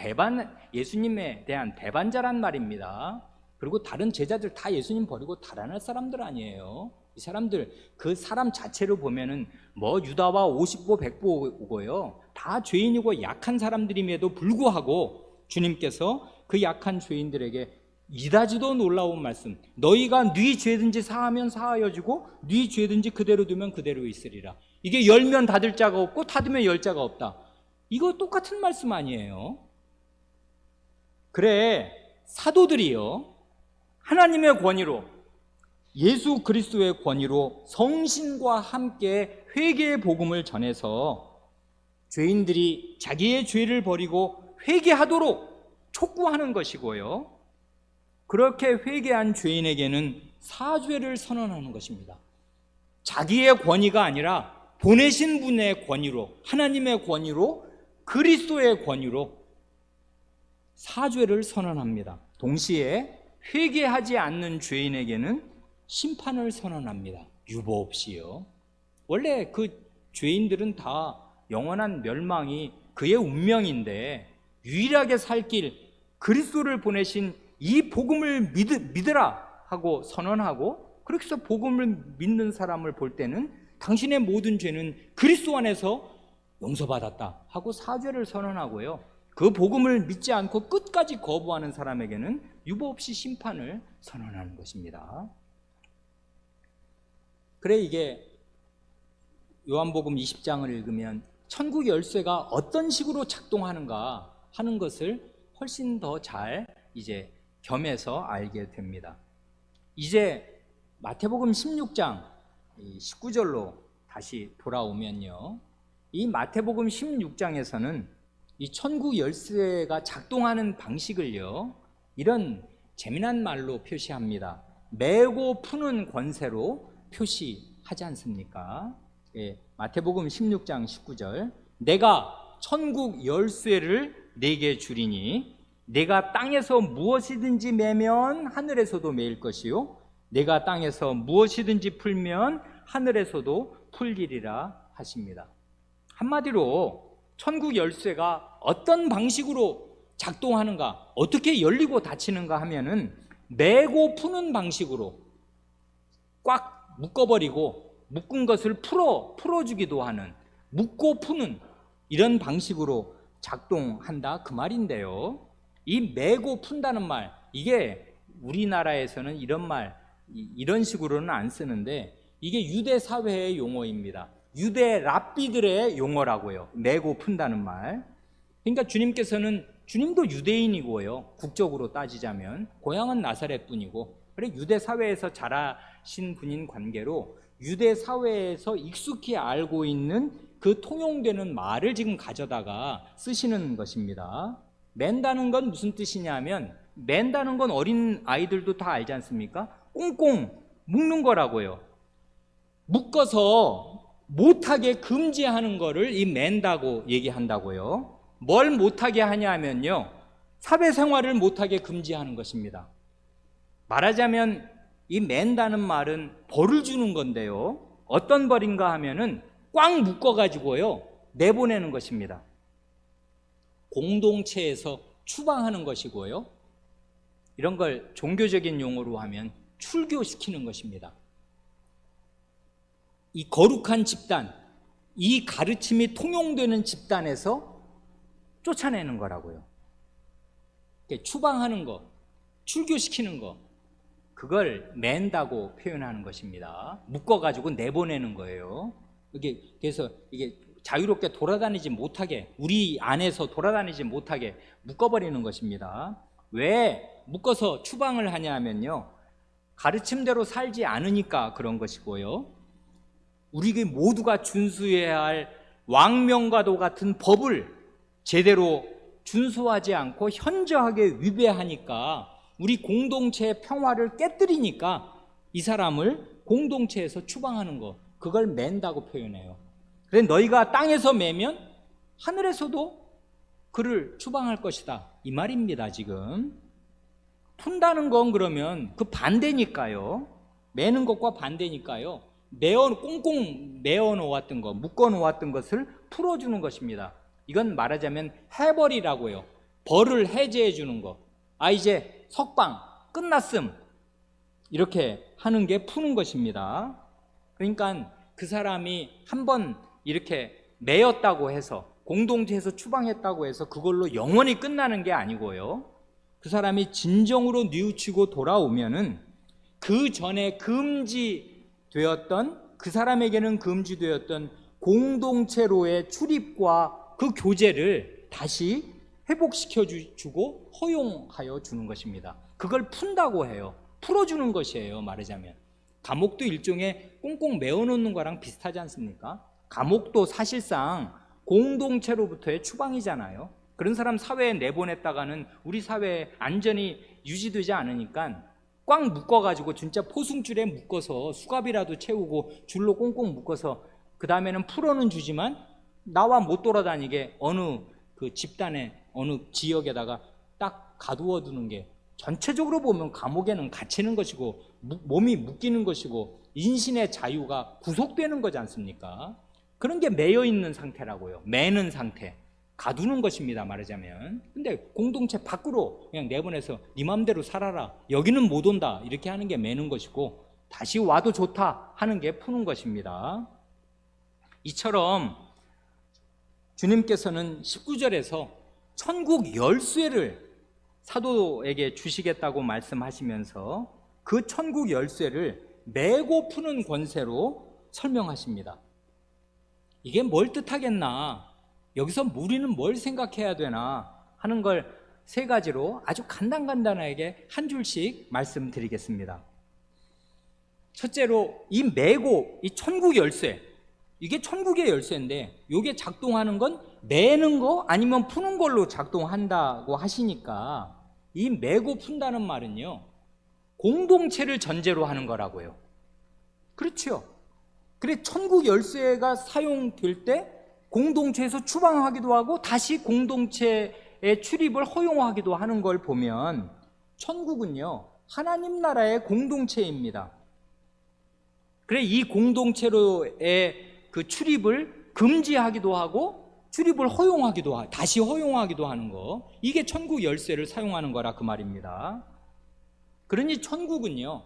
예수님에 대한 배반자란 말입니다. 그리고 다른 제자들 다 예수님 버리고 달아날 사람들 아니에요. 이 사람들 그 사람 자체로 보면은 뭐 유다와 50보 100보고요 다 죄인이고 약한 사람들임에도 불구하고 주님께서 그 약한 죄인들에게 이다지도 놀라운 말씀, 너희가 네 죄든지 사하면 사하여지고 네 죄든지 그대로 두면 그대로 있으리라. 이게 열면 닫을 자가 없고 닫으면 열 자가 없다. 이거 똑같은 말씀 아니에요? 그래, 사도들이요 하나님의 권위로, 예수 그리스도의 권위로 성신과 함께 회개의 복음을 전해서 죄인들이 자기의 죄를 버리고 회개하도록 촉구하는 것이고요, 그렇게 회개한 죄인에게는 사죄를 선언하는 것입니다. 자기의 권위가 아니라 보내신 분의 권위로, 하나님의 권위로, 그리스도의 권위로 사죄를 선언합니다. 동시에 회개하지 않는 죄인에게는 심판을 선언합니다. 유보 없이요. 원래 그 죄인들은 다 영원한 멸망이 그의 운명인데 유일하게 살 길, 그리스도를 보내신 이 복음을 믿으라 하고 선언하고, 그렇게 해서 복음을 믿는 사람을 볼 때는 당신의 모든 죄는 그리스도 안에서 용서받았다 하고 사죄를 선언하고요, 그 복음을 믿지 않고 끝까지 거부하는 사람에게는 유보 없이 심판을 선언하는 것입니다. 그래, 이게 요한복음 20장을 읽으면 천국 열쇠가 어떤 식으로 작동하는가 하는 것을 훨씬 더 잘 이제 겸해서 알게 됩니다. 이제 마태복음 16장 19절로 다시 돌아오면요, 이 마태복음 16장에서는 이 천국 열쇠가 작동하는 방식을요 이런 재미난 말로 표시합니다. 메고 푸는 권세로 표시하지 않습니까? 마태복음 16장 19절, 내가 천국 열쇠를 네게 주리니 내가 땅에서 무엇이든지 매면 하늘에서도 매일 것이요 내가 땅에서 무엇이든지 풀면 하늘에서도 풀리리라 하십니다. 한마디로 천국 열쇠가 어떤 방식으로 작동하는가, 어떻게 열리고 닫히는가 하면은 매고 푸는 방식으로 꽉 묶어버리고 묶은 것을 풀어주기도 하는, 묶고 푸는 이런 방식으로 작동한다 그 말인데요, 이 매고 푼다는 말, 이게 우리나라에서는 이런 식으로는 안 쓰는데 이게 유대 사회의 용어입니다. 유대 랍비들의 용어라고요, 매고 푼다는 말. 그러니까 주님도 유대인이고요, 국적으로 따지자면 고향은 나사렛 분이고, 그래 유대 사회에서 자라신 분인 관계로 유대 사회에서 익숙히 알고 있는 그 통용되는 말을 지금 가져다가 쓰시는 것입니다. 맨다는 건 무슨 뜻이냐면, 맨다는 건 어린 아이들도 다 알지 않습니까? 꽁꽁 묶는 거라고요. 묶어서 못하게 금지하는 거를 이 맨다고 얘기한다고요. 뭘 못하게 하냐면요, 사회생활을 못하게 금지하는 것입니다. 말하자면 이 맨다는 말은 벌을 주는 건데요, 어떤 벌인가 하면은 꽉 묶어가지고요 내보내는 것입니다. 공동체에서 추방하는 것이고요, 이런 걸 종교적인 용어로 하면 출교시키는 것입니다. 이 거룩한 집단, 이 가르침이 통용되는 집단에서 쫓아내는 거라고요. 추방하는 거, 출교시키는 거, 그걸 맨다고 표현하는 것입니다. 묶어가지고 내보내는 거예요. 그래서 이게 자유롭게 돌아다니지 못하게, 우리 안에서 돌아다니지 못하게 묶어버리는 것입니다. 왜 묶어서 추방을 하냐 하면요, 가르침대로 살지 않으니까 그런 것이고요, 우리 모두가 준수해야 할 왕명과도 같은 법을 제대로 준수하지 않고 현저하게 위배하니까 우리 공동체의 평화를 깨뜨리니까 이 사람을 공동체에서 추방하는 거, 그걸 맨다고 표현해요. 그래 너희가 땅에서 매면 하늘에서도 그를 추방할 것이다, 이 말입니다. 지금 푼다는 건 그러면 그 반대니까요. 매는 것과 반대니까요. 꽁꽁 매어 놓았던 것, 묶어 놓았던 것을 풀어주는 것입니다. 이건 말하자면 해벌이라고요. 벌을 해제해 주는 것. 이제 석방 끝났음, 이렇게 하는 게 푸는 것입니다. 그러니까 그 사람이 한번 이렇게 매였다고 해서, 공동체에서 추방했다고 해서 그걸로 영원히 끝나는 게 아니고요. 그 사람이 진정으로 뉘우치고 돌아오면은 그 전에 금지되었던, 그 사람에게는 금지되었던 공동체로의 출입과 그 교제를 다시 회복시켜 주고 허용하여 주는 것입니다. 그걸 푼다고 해요. 풀어주는 것이에요. 말하자면 감옥도 일종의 꽁꽁 메어놓는 거랑 비슷하지 않습니까? 감옥도 사실상 공동체로부터의 추방이잖아요. 그런 사람 사회에 내보냈다가는 우리 사회에 안전이 유지되지 않으니까 꽉 묶어가지고 진짜 포승줄에 묶어서 수갑이라도 채우고 줄로 꽁꽁 묶어서 그 다음에는 풀어는 주지만 나와 못 돌아다니게 어느 그 집단의 어느 지역에다가 딱 가두어 두는 게, 전체적으로 보면 감옥에는 갇히는 것이고 몸이 묶이는 것이고 인신의 자유가 구속되는 거지 않습니까? 그런 게 매여 있는 상태라고요. 매는 상태, 가두는 것입니다. 말하자면. 근데 공동체 밖으로 그냥 내보내서 네 맘대로 살아라, 여기는 못 온다, 이렇게 하는 게 매는 것이고, 다시 와도 좋다 하는 게 푸는 것입니다. 이처럼 주님께서는 19절에서 천국 열쇠를 사도에게 주시겠다고 말씀하시면서 그 천국 열쇠를 메고 푸는 권세로 설명하십니다. 이게 뭘 뜻하겠나, 여기서 우리는 뭘 생각해야 되나 하는 걸 세 가지로 아주 간단하게 한 줄씩 말씀드리겠습니다. 첫째로 이 메고, 이 천국 열쇠, 이게 천국의 열쇠인데 이게 작동하는 건 매는 거 아니면 푸는 걸로 작동한다고 하시니까, 이 매고 푼다는 말은요 공동체를 전제로 하는 거라고요. 그렇죠? 그래 천국 열쇠가 사용될 때 공동체에서 추방하기도 하고 다시 공동체의 출입을 허용하기도 하는 걸 보면 천국은요 하나님 나라의 공동체입니다. 그래 이 공동체로의 그 출입을 금지하기도 하고 출입을 허용하기도 하고 다시 허용하기도 하는 거, 이게 천국 열쇠를 사용하는 거라 그 말입니다. 그러니 천국은요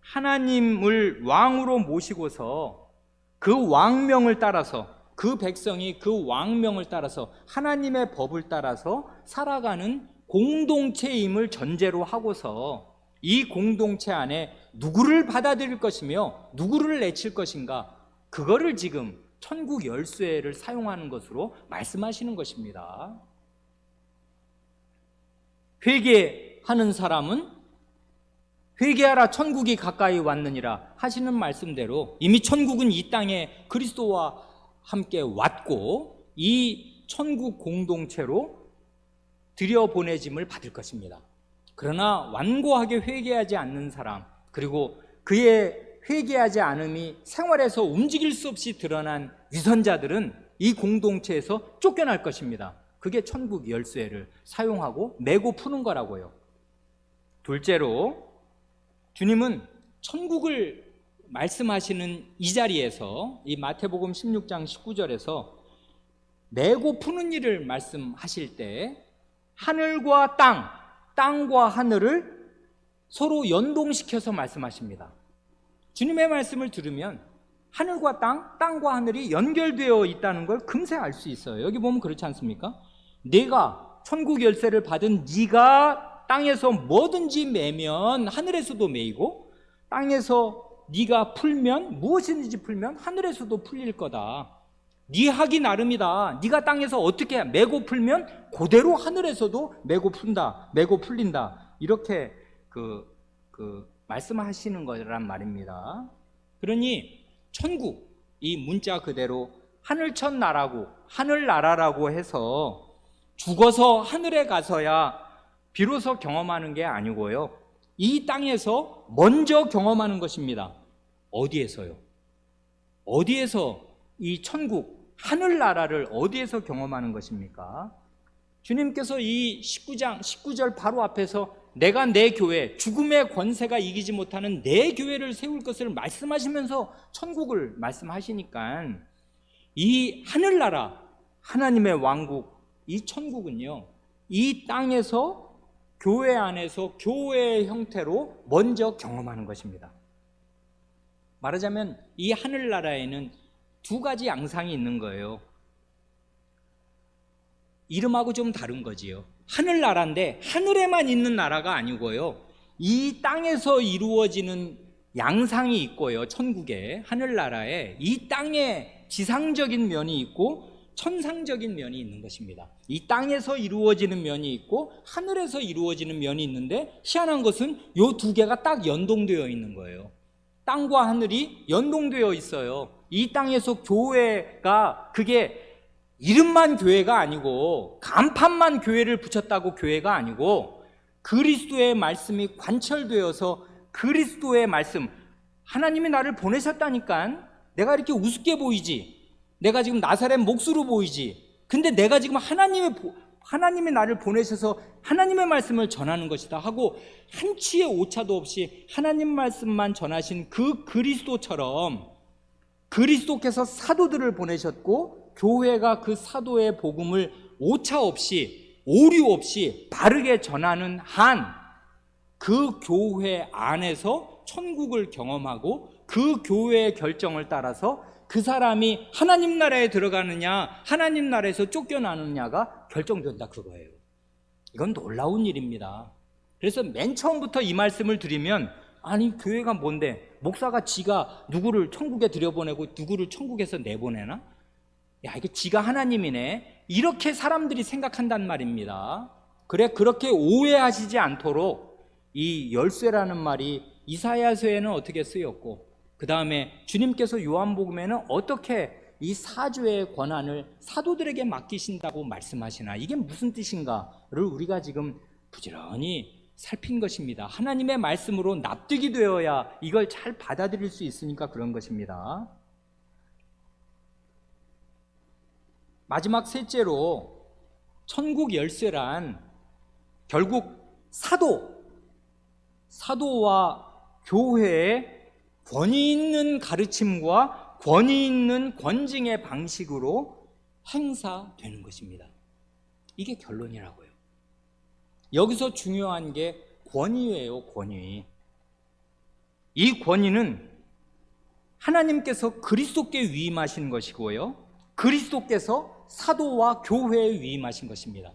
하나님을 왕으로 모시고서 그 왕명을 따라서, 그 백성이 그 왕명을 따라서 하나님의 법을 따라서 살아가는 공동체임을 전제로 하고서 이 공동체 안에 누구를 받아들일 것이며 누구를 내칠 것인가, 그거를 지금 천국 열쇠를 사용하는 것으로 말씀하시는 것입니다. 회개하는 사람은 회개하라 천국이 가까이 왔느니라 하시는 말씀대로 이미 천국은 이 땅에 그리스도와 함께 왔고 이 천국 공동체로 들여보내짐을 받을 것입니다. 그러나 완고하게 회개하지 않는 사람, 그리고 그의 회개하지 않음이 생활에서 움직일 수 없이 드러난 위선자들은 이 공동체에서 쫓겨날 것입니다. 그게 천국 열쇠를 사용하고 메고 푸는 거라고요. 둘째로 주님은 천국을 말씀하시는 이 자리에서, 이 마태복음 16장 19절에서 메고 푸는 일을 말씀하실 때 하늘과 땅과 하늘을 서로 연동시켜서 말씀하십니다. 주님의 말씀을 들으면 하늘과 땅과 하늘이 연결되어 있다는 걸 금세 알 수 있어요. 여기 보면 그렇지 않습니까? 네가 천국 열쇠를 받은 네가 땅에서 뭐든지 매면 하늘에서도 매이고, 땅에서 네가 풀면, 무엇이든지 풀면 하늘에서도 풀릴 거다. 네 하기 나름이다. 네가 땅에서 어떻게 매고 풀면 그대로 하늘에서도 매고 푼다, 매고 풀린다, 이렇게 말씀하시는 거란 말입니다. 그러니 천국, 이 문자 그대로 하늘천 나라고 하늘나라라고 해서 죽어서 하늘에 가서야 비로소 경험하는 게 아니고요, 이 땅에서 먼저 경험하는 것입니다. 어디에서요? 어디에서 이 천국 하늘나라를 어디에서 경험하는 것입니까? 주님께서 이 19절 바로 앞에서 내가 내 교회, 죽음의 권세가 이기지 못하는 내 교회를 세울 것을 말씀하시면서 천국을 말씀하시니까 이 하늘나라, 하나님의 왕국, 이 천국은요, 이 땅에서 교회 안에서 교회의 형태로 먼저 경험하는 것입니다. 말하자면 이 하늘나라에는 두 가지 양상이 있는 거예요. 이름하고 좀 다른 거지요. 하늘나라인데 하늘에만 있는 나라가 아니고요, 이 땅에서 이루어지는 양상이 있고요. 천국에, 하늘나라에 이 땅에 지상적인 면이 있고 천상적인 면이 있는 것입니다. 이 땅에서 이루어지는 면이 있고 하늘에서 이루어지는 면이 있는데, 희한한 것은 이 두 개가 딱 연동되어 있는 거예요. 땅과 하늘이 연동되어 있어요. 이 땅에서 교회가 그게 이름만 교회가 아니고 간판만 교회를 붙였다고 교회가 아니고 그리스도의 말씀이 관철되어서 그리스도의 말씀, 하나님이 나를 보내셨다니까 내가 이렇게 우습게 보이지, 내가 지금 나사렛 목수로 보이지, 근데 내가 지금 하나님이 나를 보내셔서 하나님의 말씀을 전하는 것이다 하고 한치의 오차도 없이 하나님 말씀만 전하신 그 그리스도처럼 그리스도께서 사도들을 보내셨고 교회가 그 사도의 복음을 오차 없이 오류 없이 바르게 전하는 한 그 교회 안에서 천국을 경험하고 그 교회의 결정을 따라서 그 사람이 하나님 나라에 들어가느냐 하나님 나라에서 쫓겨나느냐가 결정된다, 그거예요. 이건 놀라운 일입니다. 그래서 맨 처음부터 이 말씀을 드리면, 아니 교회가 뭔데, 목사가 지가 누구를 천국에 들여보내고 누구를 천국에서 내보내나? 야, 이게 지가 하나님이네, 이렇게 사람들이 생각한단 말입니다. 그래, 그렇게 오해하시지 않도록 이 열쇠라는 말이 이사야서에는 어떻게 쓰였고, 그 다음에 주님께서 요한복음에는 어떻게 이 사주의 권한을 사도들에게 맡기신다고 말씀하시나, 이게 무슨 뜻인가를 우리가 지금 부지런히 살핀 것입니다. 하나님의 말씀으로 납득이 되어야 이걸 잘 받아들일 수 있으니까 그런 것입니다. 마지막 셋째로, 천국 열쇠란 결국 사도와 교회의 권위 있는 가르침과 권위 있는 권징의 방식으로 행사되는 것입니다. 이게 결론이라고요. 여기서 중요한 게 권위예요, 권위. 이 권위는 하나님께서 그리스도께 위임하신 것이고요, 그리스도께서 사도와 교회에 위임하신 것입니다.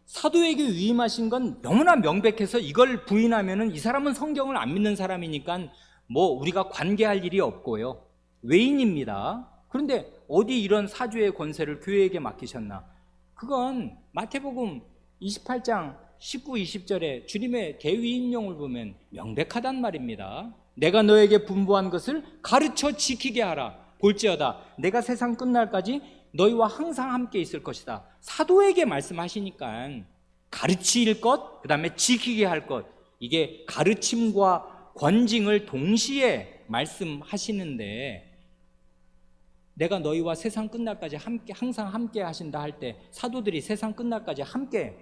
사도에게 위임하신 건 너무나 명백해서 이걸 부인하면은 이 사람은 성경을 안 믿는 사람이니까 뭐 우리가 관계할 일이 없고요, 외인입니다. 그런데 어디 이런 사주의 권세를 교회에게 맡기셨나? 그건 마태복음 28장 19, 20절에 주님의 대위임령을 보면 명백하단 말입니다. 내가 너에게 분부한 것을 가르쳐 지키게 하라. 볼지어다 내가 세상 끝날까지 너희와 항상 함께 있을 것이다. 사도에게 말씀하시니까 가르칠 것, 그 다음에 지키게 할 것, 이게 가르침과 권징을 동시에 말씀하시는데, 내가 너희와 세상 끝날까지 함께 항상 함께 하신다 할 때 사도들이 세상 끝날까지 함께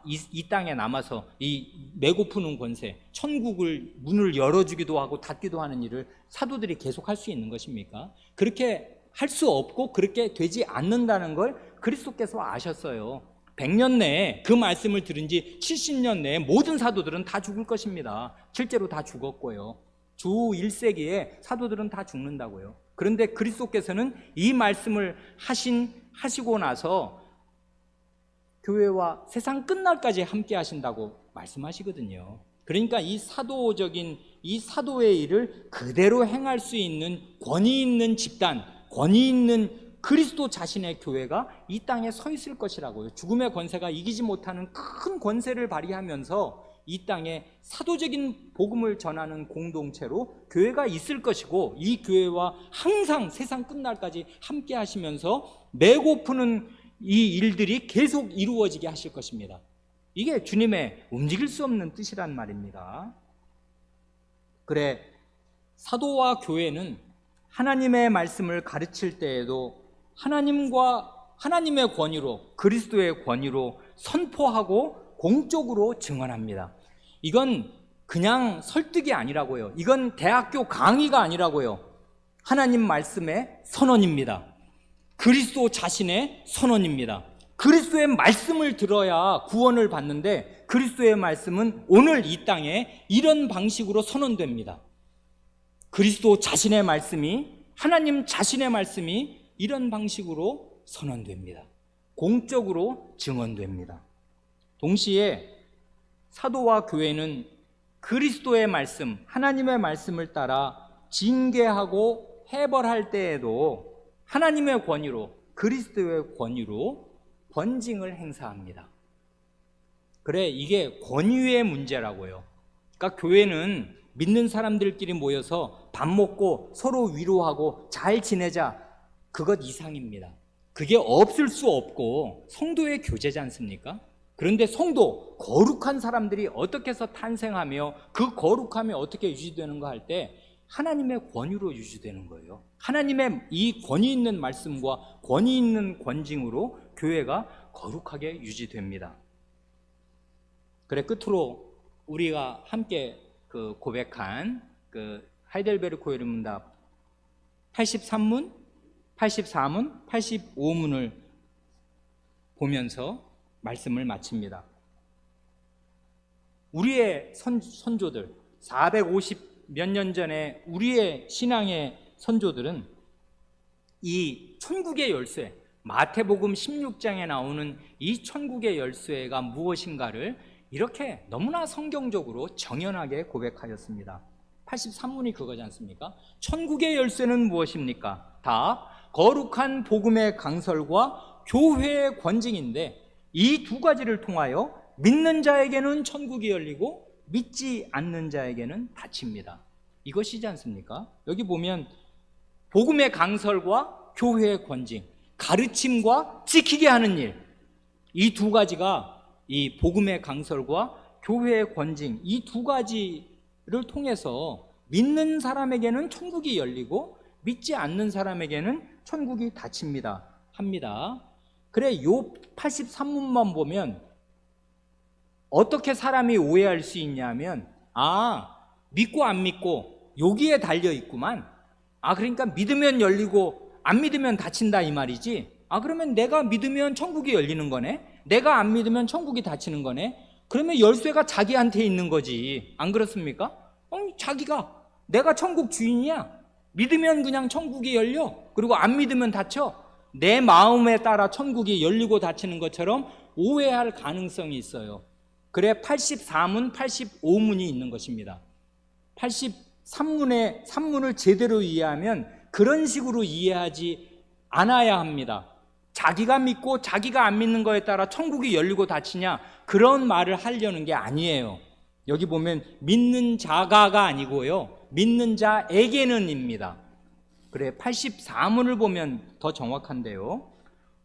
이 땅에 남아서 이 메고 푸는 권세, 천국을 문을 열어주기도 하고 닫기도 하는 일을 사도들이 계속 할 수 있는 것입니까? 그렇게 할 수 없고 그렇게 되지 않는다는 걸 그리스도께서 아셨어요. 100년 내에 그 말씀을 들은 지 70년 내에 모든 사도들은 다 죽을 것입니다. 실제로 다 죽었고요. 주 1세기에 사도들은 다 죽는다고요. 그런데 그리스도께서는 이 말씀을 하시고 나서 교회와 세상 끝날까지 함께 하신다고 말씀하시거든요. 그러니까 이 사도적인 이 사도의 일을 그대로 행할 수 있는 권위 있는 집단, 권위 있는 그리스도 자신의 교회가 이 땅에 서 있을 것이라고요. 죽음의 권세가 이기지 못하는 큰 권세를 발휘하면서 이 땅에 사도적인 복음을 전하는 공동체로 교회가 있을 것이고, 이 교회와 항상 세상 끝날까지 함께 하시면서 배고프는 이 일들이 계속 이루어지게 하실 것입니다. 이게 주님의 움직일 수 없는 뜻이란 말입니다. 그래, 사도와 교회는 하나님의 말씀을 가르칠 때에도 하나님의 권위로, 그리스도의 권위로 선포하고 공적으로 증언합니다. 이건 그냥 설득이 아니라고요. 이건 대학교 강의가 아니라고요. 하나님 말씀의 선언입니다. 그리스도 자신의 선언입니다. 그리스도의 말씀을 들어야 구원을 받는데, 그리스도의 말씀은 오늘 이 땅에 이런 방식으로 선언됩니다. 그리스도 자신의 말씀이, 하나님 자신의 말씀이 이런 방식으로 선언됩니다. 공적으로 증언됩니다. 동시에 사도와 교회는 그리스도의 말씀, 하나님의 말씀을 따라 징계하고 해벌할 때에도 하나님의 권위로, 그리스도의 권위로 번징을 행사합니다. 그래, 이게 권위의 문제라고요. 그러니까 교회는 믿는 사람들끼리 모여서 밥 먹고 서로 위로하고 잘 지내자, 그것 이상입니다. 그게 없을 수 없고 성도의 교제지 않습니까? 그런데 성도, 거룩한 사람들이 어떻게 해서 탄생하며 그 거룩함이 어떻게 유지되는가 할 때 하나님의 권위로 유지되는 거예요. 하나님의 이 권위 있는 말씀과 권위 있는 권징으로 교회가 거룩하게 유지됩니다. 그래, 끝으로 우리가 함께 고백한 하이델베르크 고요리 문답 83문, 84문, 85문을 보면서 말씀을 마칩니다. 우리의 선조들, 450 몇 년 전에 우리의 신앙의 선조들은 이 천국의 열쇠, 마태복음 16장에 나오는 이 천국의 열쇠가 무엇인가를 이렇게 너무나 성경적으로 정연하게 고백하였습니다. 83문이 그거지 않습니까? 천국의 열쇠는 무엇입니까? 답, 거룩한 복음의 강설과 교회의 권징인데, 이 두 가지를 통하여 믿는 자에게는 천국이 열리고 믿지 않는 자에게는 닫힙니다. 이것이지 않습니까? 여기 보면 복음의 강설과 교회의 권징, 가르침과 지키게 하는 일, 이 두 가지가 이 복음의 강설과 교회의 권징, 이 두 가지를 통해서 믿는 사람에게는 천국이 열리고 믿지 않는 사람에게는 천국이 닫힙니다. 합니다. 그래, 요 83문만 보면 어떻게 사람이 오해할 수 있냐면, 믿고 안 믿고 여기에 달려 있구만. 그러니까 믿으면 열리고 안 믿으면 닫힌다 이 말이지. 그러면 내가 믿으면 천국이 열리는 거네, 내가 안 믿으면 천국이 닫히는 거네. 그러면 열쇠가 자기한테 있는 거지. 안 그렇습니까? 내가 천국 주인이야. 믿으면 그냥 천국이 열려, 그리고 안 믿으면 닫혀. 내 마음에 따라 천국이 열리고 닫히는 것처럼 오해할 가능성이 있어요. 그래, 84문, 85문이 있는 것입니다. 83문의 3문을 제대로 이해하면 그런 식으로 이해하지 않아야 합니다. 자기가 믿고 자기가 안 믿는 거에 따라 천국이 열리고 닫히냐, 그런 말을 하려는 게 아니에요. 여기 보면 믿는 자가가 아니고요, 믿는 자에게는입니다. 그래, 84문을 보면 더 정확한데요,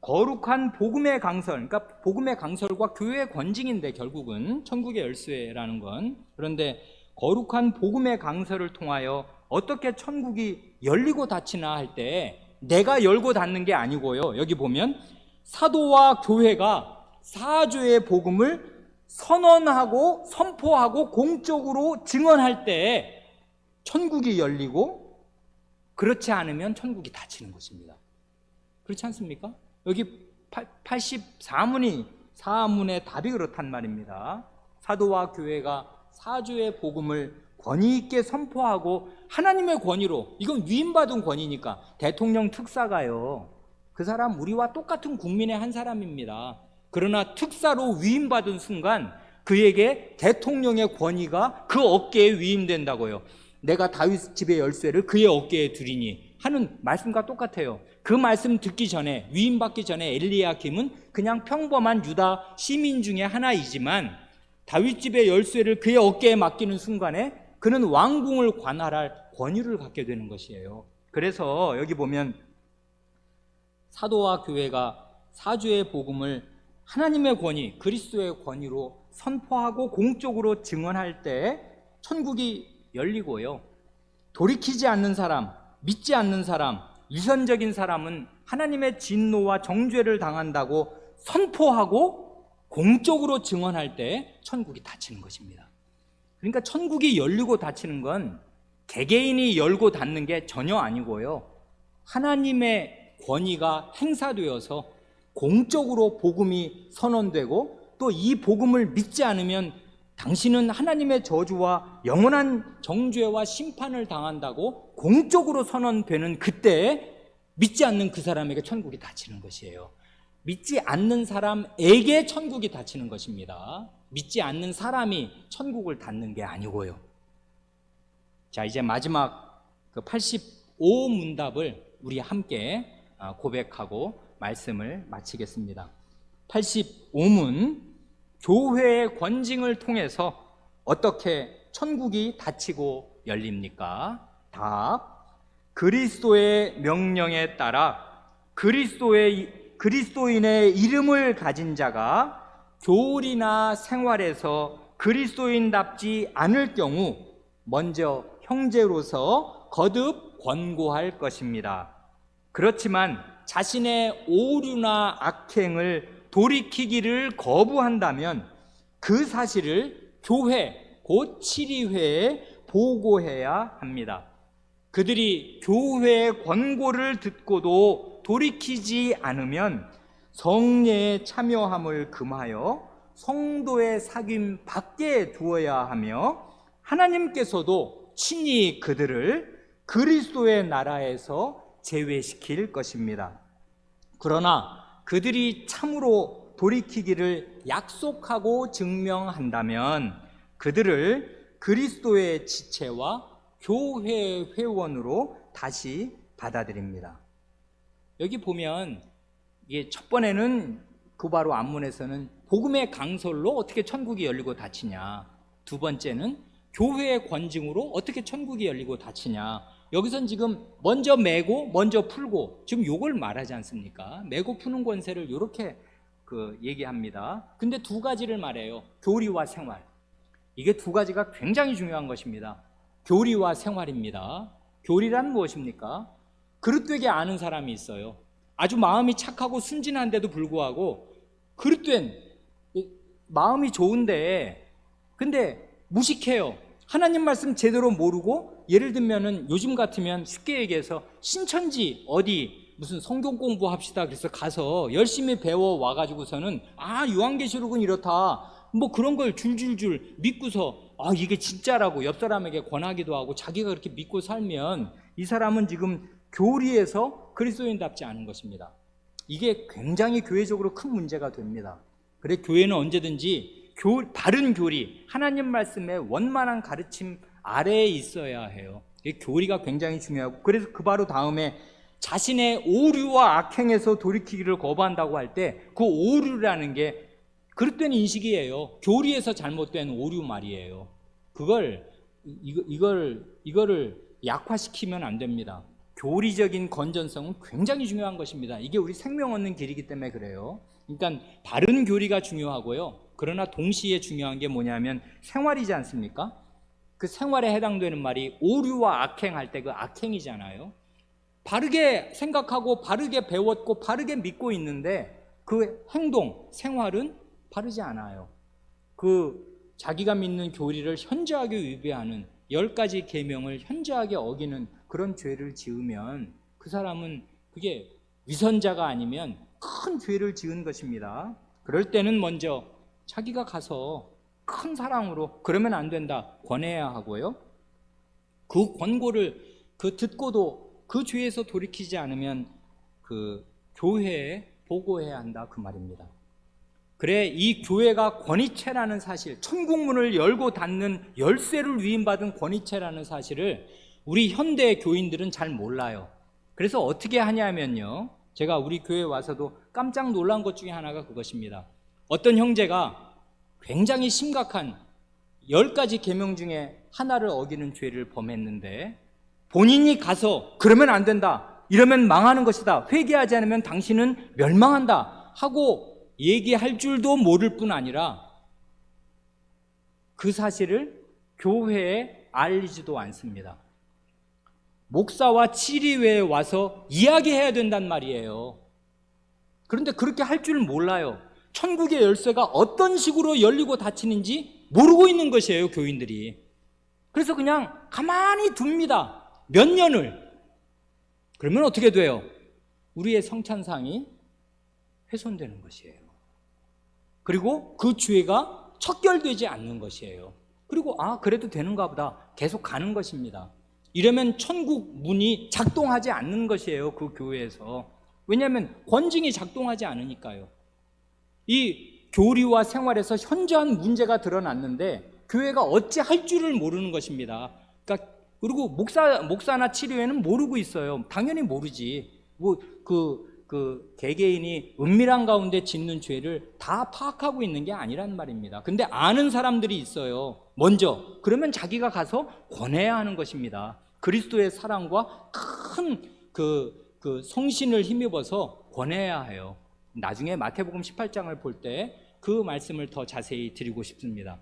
거룩한 복음의 강설, 그러니까 복음의 강설과 교회의 권징인데 결국은 천국의 열쇠라는 건. 그런데 거룩한 복음의 강설을 통하여 어떻게 천국이 열리고 닫히나 할 때 내가 열고 닫는 게 아니고요, 여기 보면 사도와 교회가 사죄의 복음을 선언하고 선포하고 공적으로 증언할 때 천국이 열리고, 그렇지 않으면 천국이 닫히는 것입니다. 그렇지 않습니까? 여기 84문이 4문의 답이 그렇단 말입니다. 사도와 교회가 사주의 복음을 권위 있게 선포하고 하나님의 권위로, 이건 위임받은 권위니까. 대통령 특사가요, 그 사람 우리와 똑같은 국민의 한 사람입니다. 그러나 특사로 위임받은 순간 그에게 대통령의 권위가 그 어깨에 위임된다고요. 내가 다윗 집의 열쇠를 그의 어깨에 두리니 하는 말씀과 똑같아요. 그 말씀 듣기 전에, 위임받기 전에 엘리야김은 그냥 평범한 유다 시민 중에 하나이지만 다윗 집의 열쇠를 그의 어깨에 맡기는 순간에 그는 왕궁을 관할할 권위를 갖게 되는 것이에요. 그래서 여기 보면 사도와 교회가 사주의 복음을 하나님의 권위, 그리스도의 권위로 선포하고 공적으로 증언할 때 천국이 열리고요. 돌이키지 않는 사람, 믿지 않는 사람, 위선적인 사람은 하나님의 진노와 정죄를 당한다고 선포하고 공적으로 증언할 때 천국이 닫히는 것입니다. 그러니까 천국이 열리고 닫히는 건 개개인이 열고 닫는 게 전혀 아니고요. 하나님의 권위가 행사되어서 공적으로 복음이 선언되고 또 이 복음을 믿지 않으면 당신은 하나님의 저주와 영원한 정죄와 심판을 당한다고 공적으로 선언되는 그때에 믿지 않는 그 사람에게 천국이 닫히는 것이에요. 믿지 않는 사람에게 천국이 닫히는 것입니다. 믿지 않는 사람이 천국을 닫는 게 아니고요. 자, 이제 마지막 그 85문답을 우리 함께 고백하고 말씀을 마치겠습니다. 85문, 교회의 권징을 통해서 어떻게 천국이 닫히고 열립니까? 답, 그리스도의 명령에 따라 그리스도인의 이름을 가진 자가 교리나 생활에서 그리스도인답지 않을 경우 먼저 형제로서 거듭 권고할 것입니다. 그렇지만 자신의 오류나 악행을 돌이키기를 거부한다면 그 사실을 교회, 곧 치리회에 보고해야 합니다. 그들이 교회의 권고를 듣고도 돌이키지 않으면 성례에 참여함을 금하여 성도의 사귐 밖에 두어야 하며 하나님께서도 친히 그들을 그리스도의 나라에서 제외시킬 것입니다. 그러나 그들이 참으로 돌이키기를 약속하고 증명한다면 그들을 그리스도의 지체와 교회의 회원으로 다시 받아들입니다. 여기 보면 이게 첫 번에는 그 바로 앞문에서는 복음의 강설로 어떻게 천국이 열리고 닫히냐, 두 번째는 교회의 권징으로 어떻게 천국이 열리고 닫히냐. 여기선 지금 먼저 매고 먼저 풀고 지금 요걸 말하지 않습니까? 매고 푸는 권세를 이렇게 얘기합니다. 근데 두 가지를 말해요. 교리와 생활. 이게 두 가지가 굉장히 중요한 것입니다. 교리와 생활입니다. 교리란 무엇입니까? 그릇되게 아는 사람이 있어요. 아주 마음이 착하고 순진한데도 불구하고 그릇된 마음이 좋은데 근데 무식해요. 하나님 말씀 제대로 모르고 예를 들면은 요즘 같으면 쉽게 얘기해서 신천지 어디 무슨 성경 공부합시다 그래서 가서 열심히 배워 와가지고서는 요한계시록은 이렇다 뭐 그런 걸 줄줄줄 믿고서 이게 진짜라고 옆 사람에게 권하기도 하고 자기가 그렇게 믿고 살면 이 사람은 지금 교리에서 그리스도인답지 않은 것입니다. 이게 굉장히 교회적으로 큰 문제가 됩니다. 그래 교회는 언제든지 바른 교리, 하나님 말씀의 원만한 가르침 아래에 있어야 해요. 교리가 굉장히 중요하고 그래서 그 바로 다음에 자신의 오류와 악행에서 돌이키기를 거부한다고 할 때 그 오류라는 게 그릇된 인식이에요. 교리에서 잘못된 오류 말이에요. 이거를 약화시키면 안 됩니다. 교리적인 건전성은 굉장히 중요한 것입니다. 이게 우리 생명 얻는 길이기 때문에 그래요. 그러니까 바른 교리가 중요하고요. 그러나 동시에 중요한 게 뭐냐면 생활이지 않습니까? 그 생활에 해당되는 말이 오류와 악행할 때 그 악행이잖아요. 바르게 생각하고 바르게 배웠고 바르게 믿고 있는데 그 행동, 생활은 바르지 않아요. 자기가 믿는 교리를 현저하게 위배하는 10가지 계명을 현저하게 어기는 그런 죄를 지으면 그 사람은 그게 위선자가 아니면 큰 죄를 지은 것입니다. 그럴 때는 먼저 자기가 가서 큰 사랑으로 그러면 안 된다 권해야 하고요. 그 권고를 듣고도 그 죄에서 돌이키지 않으면 그 교회에 보고해야 한다 그 말입니다. 그래 이 교회가 권위체라는 사실, 천국문을 열고 닫는 열쇠를 위임받은 권위체라는 사실을 우리 현대 교인들은 잘 몰라요. 그래서 어떻게 하냐면요, 제가 우리 교회에 와서도 깜짝 놀란 것 중에 하나가 그것입니다. 어떤 형제가 굉장히 심각한 10가지 계명 중에 하나를 어기는 죄를 범했는데 본인이 가서 그러면 안 된다, 이러면 망하는 것이다, 회개하지 않으면 당신은 멸망한다 하고 얘기할 줄도 모를 뿐 아니라 그 사실을 교회에 알리지도 않습니다. 목사와 치리회에 와서 이야기해야 된단 말이에요. 그런데 그렇게 할 줄 몰라요. 천국의 열쇠가 어떤 식으로 열리고 닫히는지 모르고 있는 것이에요, 교인들이. 그래서 그냥 가만히 둡니다, 몇 년을. 그러면 어떻게 돼요? 우리의 성찬상이 훼손되는 것이에요. 그리고 그 죄가 척결되지 않는 것이에요. 그리고 그래도 되는가 보다 계속 가는 것입니다. 이러면 천국 문이 작동하지 않는 것이에요, 그 교회에서. 왜냐하면 권징이 작동하지 않으니까요. 이 교리와 생활에서 현저한 문제가 드러났는데 교회가 어찌 할 줄을 모르는 것입니다. 그러니까 그리고 목사나 치료회는 모르고 있어요. 당연히 모르지. 개개인이 은밀한 가운데 짓는 죄를 다 파악하고 있는 게 아니란 말입니다. 근데 아는 사람들이 있어요. 먼저. 그러면 자기가 가서 권해야 하는 것입니다. 그리스도의 사랑과 큰 성신을 힘입어서 권해야 해요. 나중에 마태복음 18장을 볼 때 그 말씀을 더 자세히 드리고 싶습니다.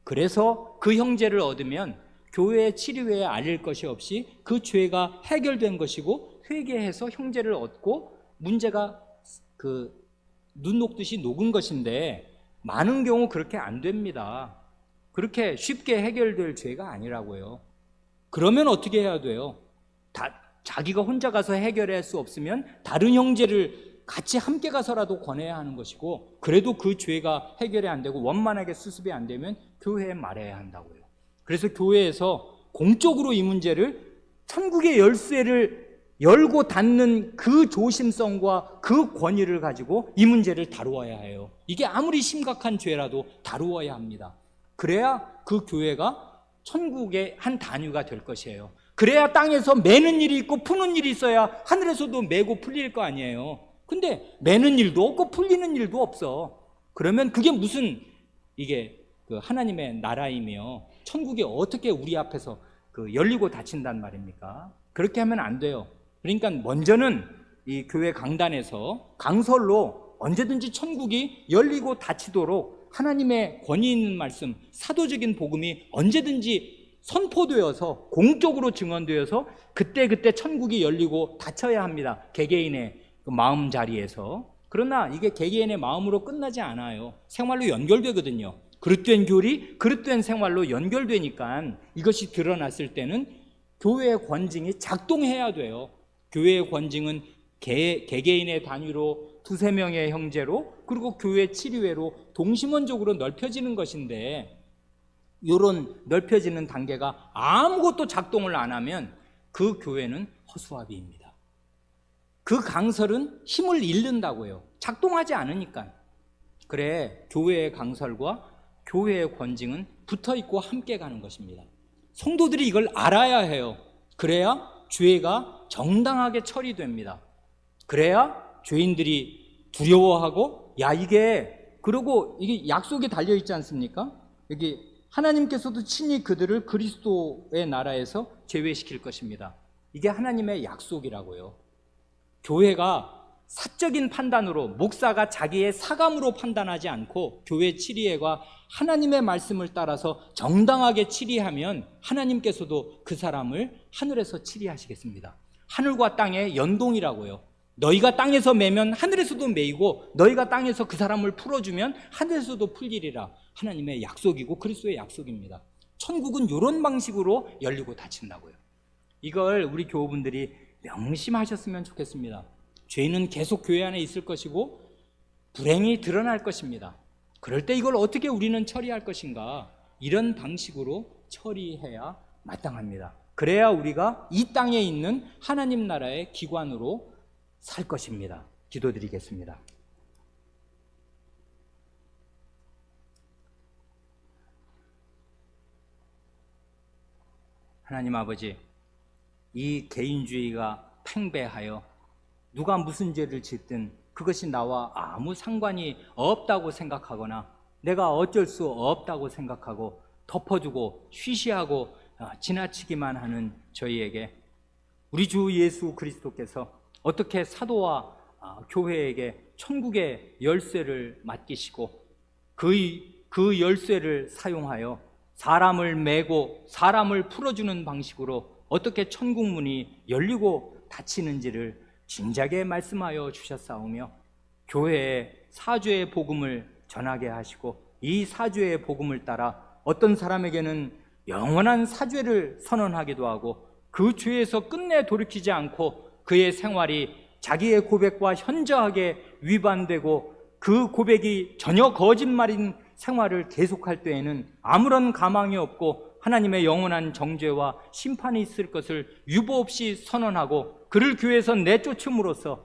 그래서 그 형제를 얻으면 교회의 치료회에 알릴 것이 없이 그 죄가 해결된 것이고 회개해서 형제를 얻고 문제가 눈 녹듯이 녹은 것인데 많은 경우 그렇게 안 됩니다. 그렇게 쉽게 해결될 죄가 아니라고요. 그러면 어떻게 해야 돼요? 자기가 혼자 가서 해결할 수 없으면 다른 형제를 같이 함께 가서라도 권해야 하는 것이고, 그래도 그 죄가 해결이 안 되고 원만하게 수습이 안 되면 교회에 말해야 한다고요. 그래서 교회에서 공적으로 이 문제를, 천국의 열쇠를 열고 닫는 그 조심성과 그 권위를 가지고 이 문제를 다루어야 해요. 이게 아무리 심각한 죄라도 다루어야 합니다. 그래야 그 교회가 천국의 한 단위가 될 것이에요. 그래야 땅에서 매는 일이 있고 푸는 일이 있어야 하늘에서도 매고 풀릴 거 아니에요. 근데 매는 일도 없고 풀리는 일도 없어. 그러면 그게 무슨 이게 하나님의 나라이며 천국이 어떻게 우리 앞에서 열리고 닫힌단 말입니까? 그렇게 하면 안 돼요. 그러니까 먼저는 이 교회 강단에서 강설로 언제든지 천국이 열리고 닫히도록 하나님의 권위 있는 말씀, 사도적인 복음이 언제든지 선포되어서 공적으로 증언되어서 그때 천국이 열리고 닫혀야 합니다. 개개인의 마음 자리에서. 그러나 이게 개개인의 마음으로 끝나지 않아요. 생활로 연결되거든요. 그릇된 교리, 그릇된 생활로 연결되니까 이것이 드러났을 때는 교회의 권징이 작동해야 돼요. 교회의 권징은 개개인의 단위로 두세 명의 형제로, 그리고 교회 치료회로 동심원적으로 넓혀지는 것인데, 이런 넓혀지는 단계가 아무것도 작동을 안 하면 그 교회는 허수아비입니다. 그 강설은 힘을 잃는다고요. 작동하지 않으니까. 그래, 교회의 강설과 교회의 권징은 붙어있고 함께 가는 것입니다. 성도들이 이걸 알아야 해요. 그래야 죄가 정당하게 처리됩니다. 그래야 죄인들이 두려워하고, 그리고 이게 약속이 달려있지 않습니까? 여기 하나님께서도 친히 그들을 그리스도의 나라에서 제외시킬 것입니다. 이게 하나님의 약속이라고요. 교회가 사적인 판단으로, 목사가 자기의 사감으로 판단하지 않고 교회 치리회가 하나님의 말씀을 따라서 정당하게 치리하면 하나님께서도 그 사람을 하늘에서 치리하시겠습니다. 하늘과 땅의 연동이라고요. 너희가 땅에서 매면 하늘에서도 매이고, 너희가 땅에서 그 사람을 풀어주면 하늘에서도 풀리리라. 하나님의 약속이고 그리스도의 약속입니다. 천국은 이런 방식으로 열리고 닫힌다고요. 이걸 우리 교우분들이 명심하셨으면 좋겠습니다. 죄는 계속 교회 안에 있을 것이고 불행이 드러날 것입니다. 그럴 때 이걸 어떻게 우리는 처리할 것인가? 이런 방식으로 처리해야 마땅합니다. 그래야 우리가 이 땅에 있는 하나님 나라의 기관으로 살 것입니다. 기도드리겠습니다. 하나님 아버지, 이 개인주의가 팽배하여 누가 무슨 죄를 짓든 그것이 나와 아무 상관이 없다고 생각하거나 내가 어쩔 수 없다고 생각하고 덮어두고 쉬쉬하고 지나치기만 하는 저희에게 우리 주 예수 그리스도께서 어떻게 사도와 교회에게 천국의 열쇠를 맡기시고 그 열쇠를 사용하여 사람을 매고 사람을 풀어주는 방식으로 어떻게 천국 문이 열리고 닫히는지를 진작에 말씀하여 주셨사오며 교회에 사죄의 복음을 전하게 하시고 이 사죄의 복음을 따라 어떤 사람에게는 영원한 사죄를 선언하기도 하고 그 죄에서 끝내 돌이키지 않고 그의 생활이 자기의 고백과 현저하게 위반되고 그 고백이 전혀 거짓말인 생활을 계속할 때에는 아무런 가망이 없고 하나님의 영원한 정죄와 심판이 있을 것을 유보 없이 선언하고 그를 교회에서 내쫓음으로써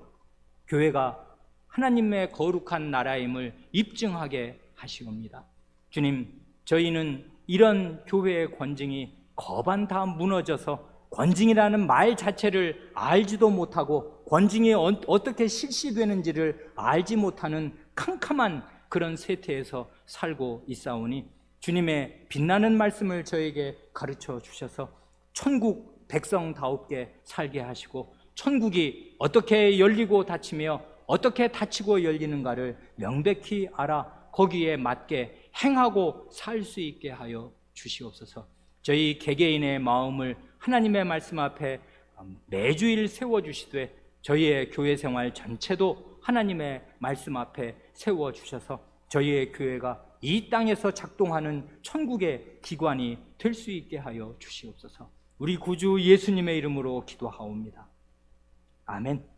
교회가 하나님의 거룩한 나라임을 입증하게 하시옵니다. 주님, 저희는 이런 교회의 권징이 거반 다 무너져서 권징이라는 말 자체를 알지도 못하고 권징이 어떻게 실시되는지를 알지 못하는 캄캄한 그런 세태에서 살고 있사오니 주님의 빛나는 말씀을 저에게 가르쳐 주셔서 천국 백성다웁게 살게 하시고 천국이 어떻게 열리고 닫히며 어떻게 닫히고 열리는가를 명백히 알아 거기에 맞게 행하고 살 수 있게 하여 주시옵소서. 저희 개개인의 마음을 하나님의 말씀 앞에 매주일 세워주시되 저희의 교회 생활 전체도 하나님의 말씀 앞에 세워주셔서 저희의 교회가 이 땅에서 작동하는 천국의 기관이 될 수 있게 하여 주시옵소서. 우리 구주 예수님의 이름으로 기도하옵니다. 아멘.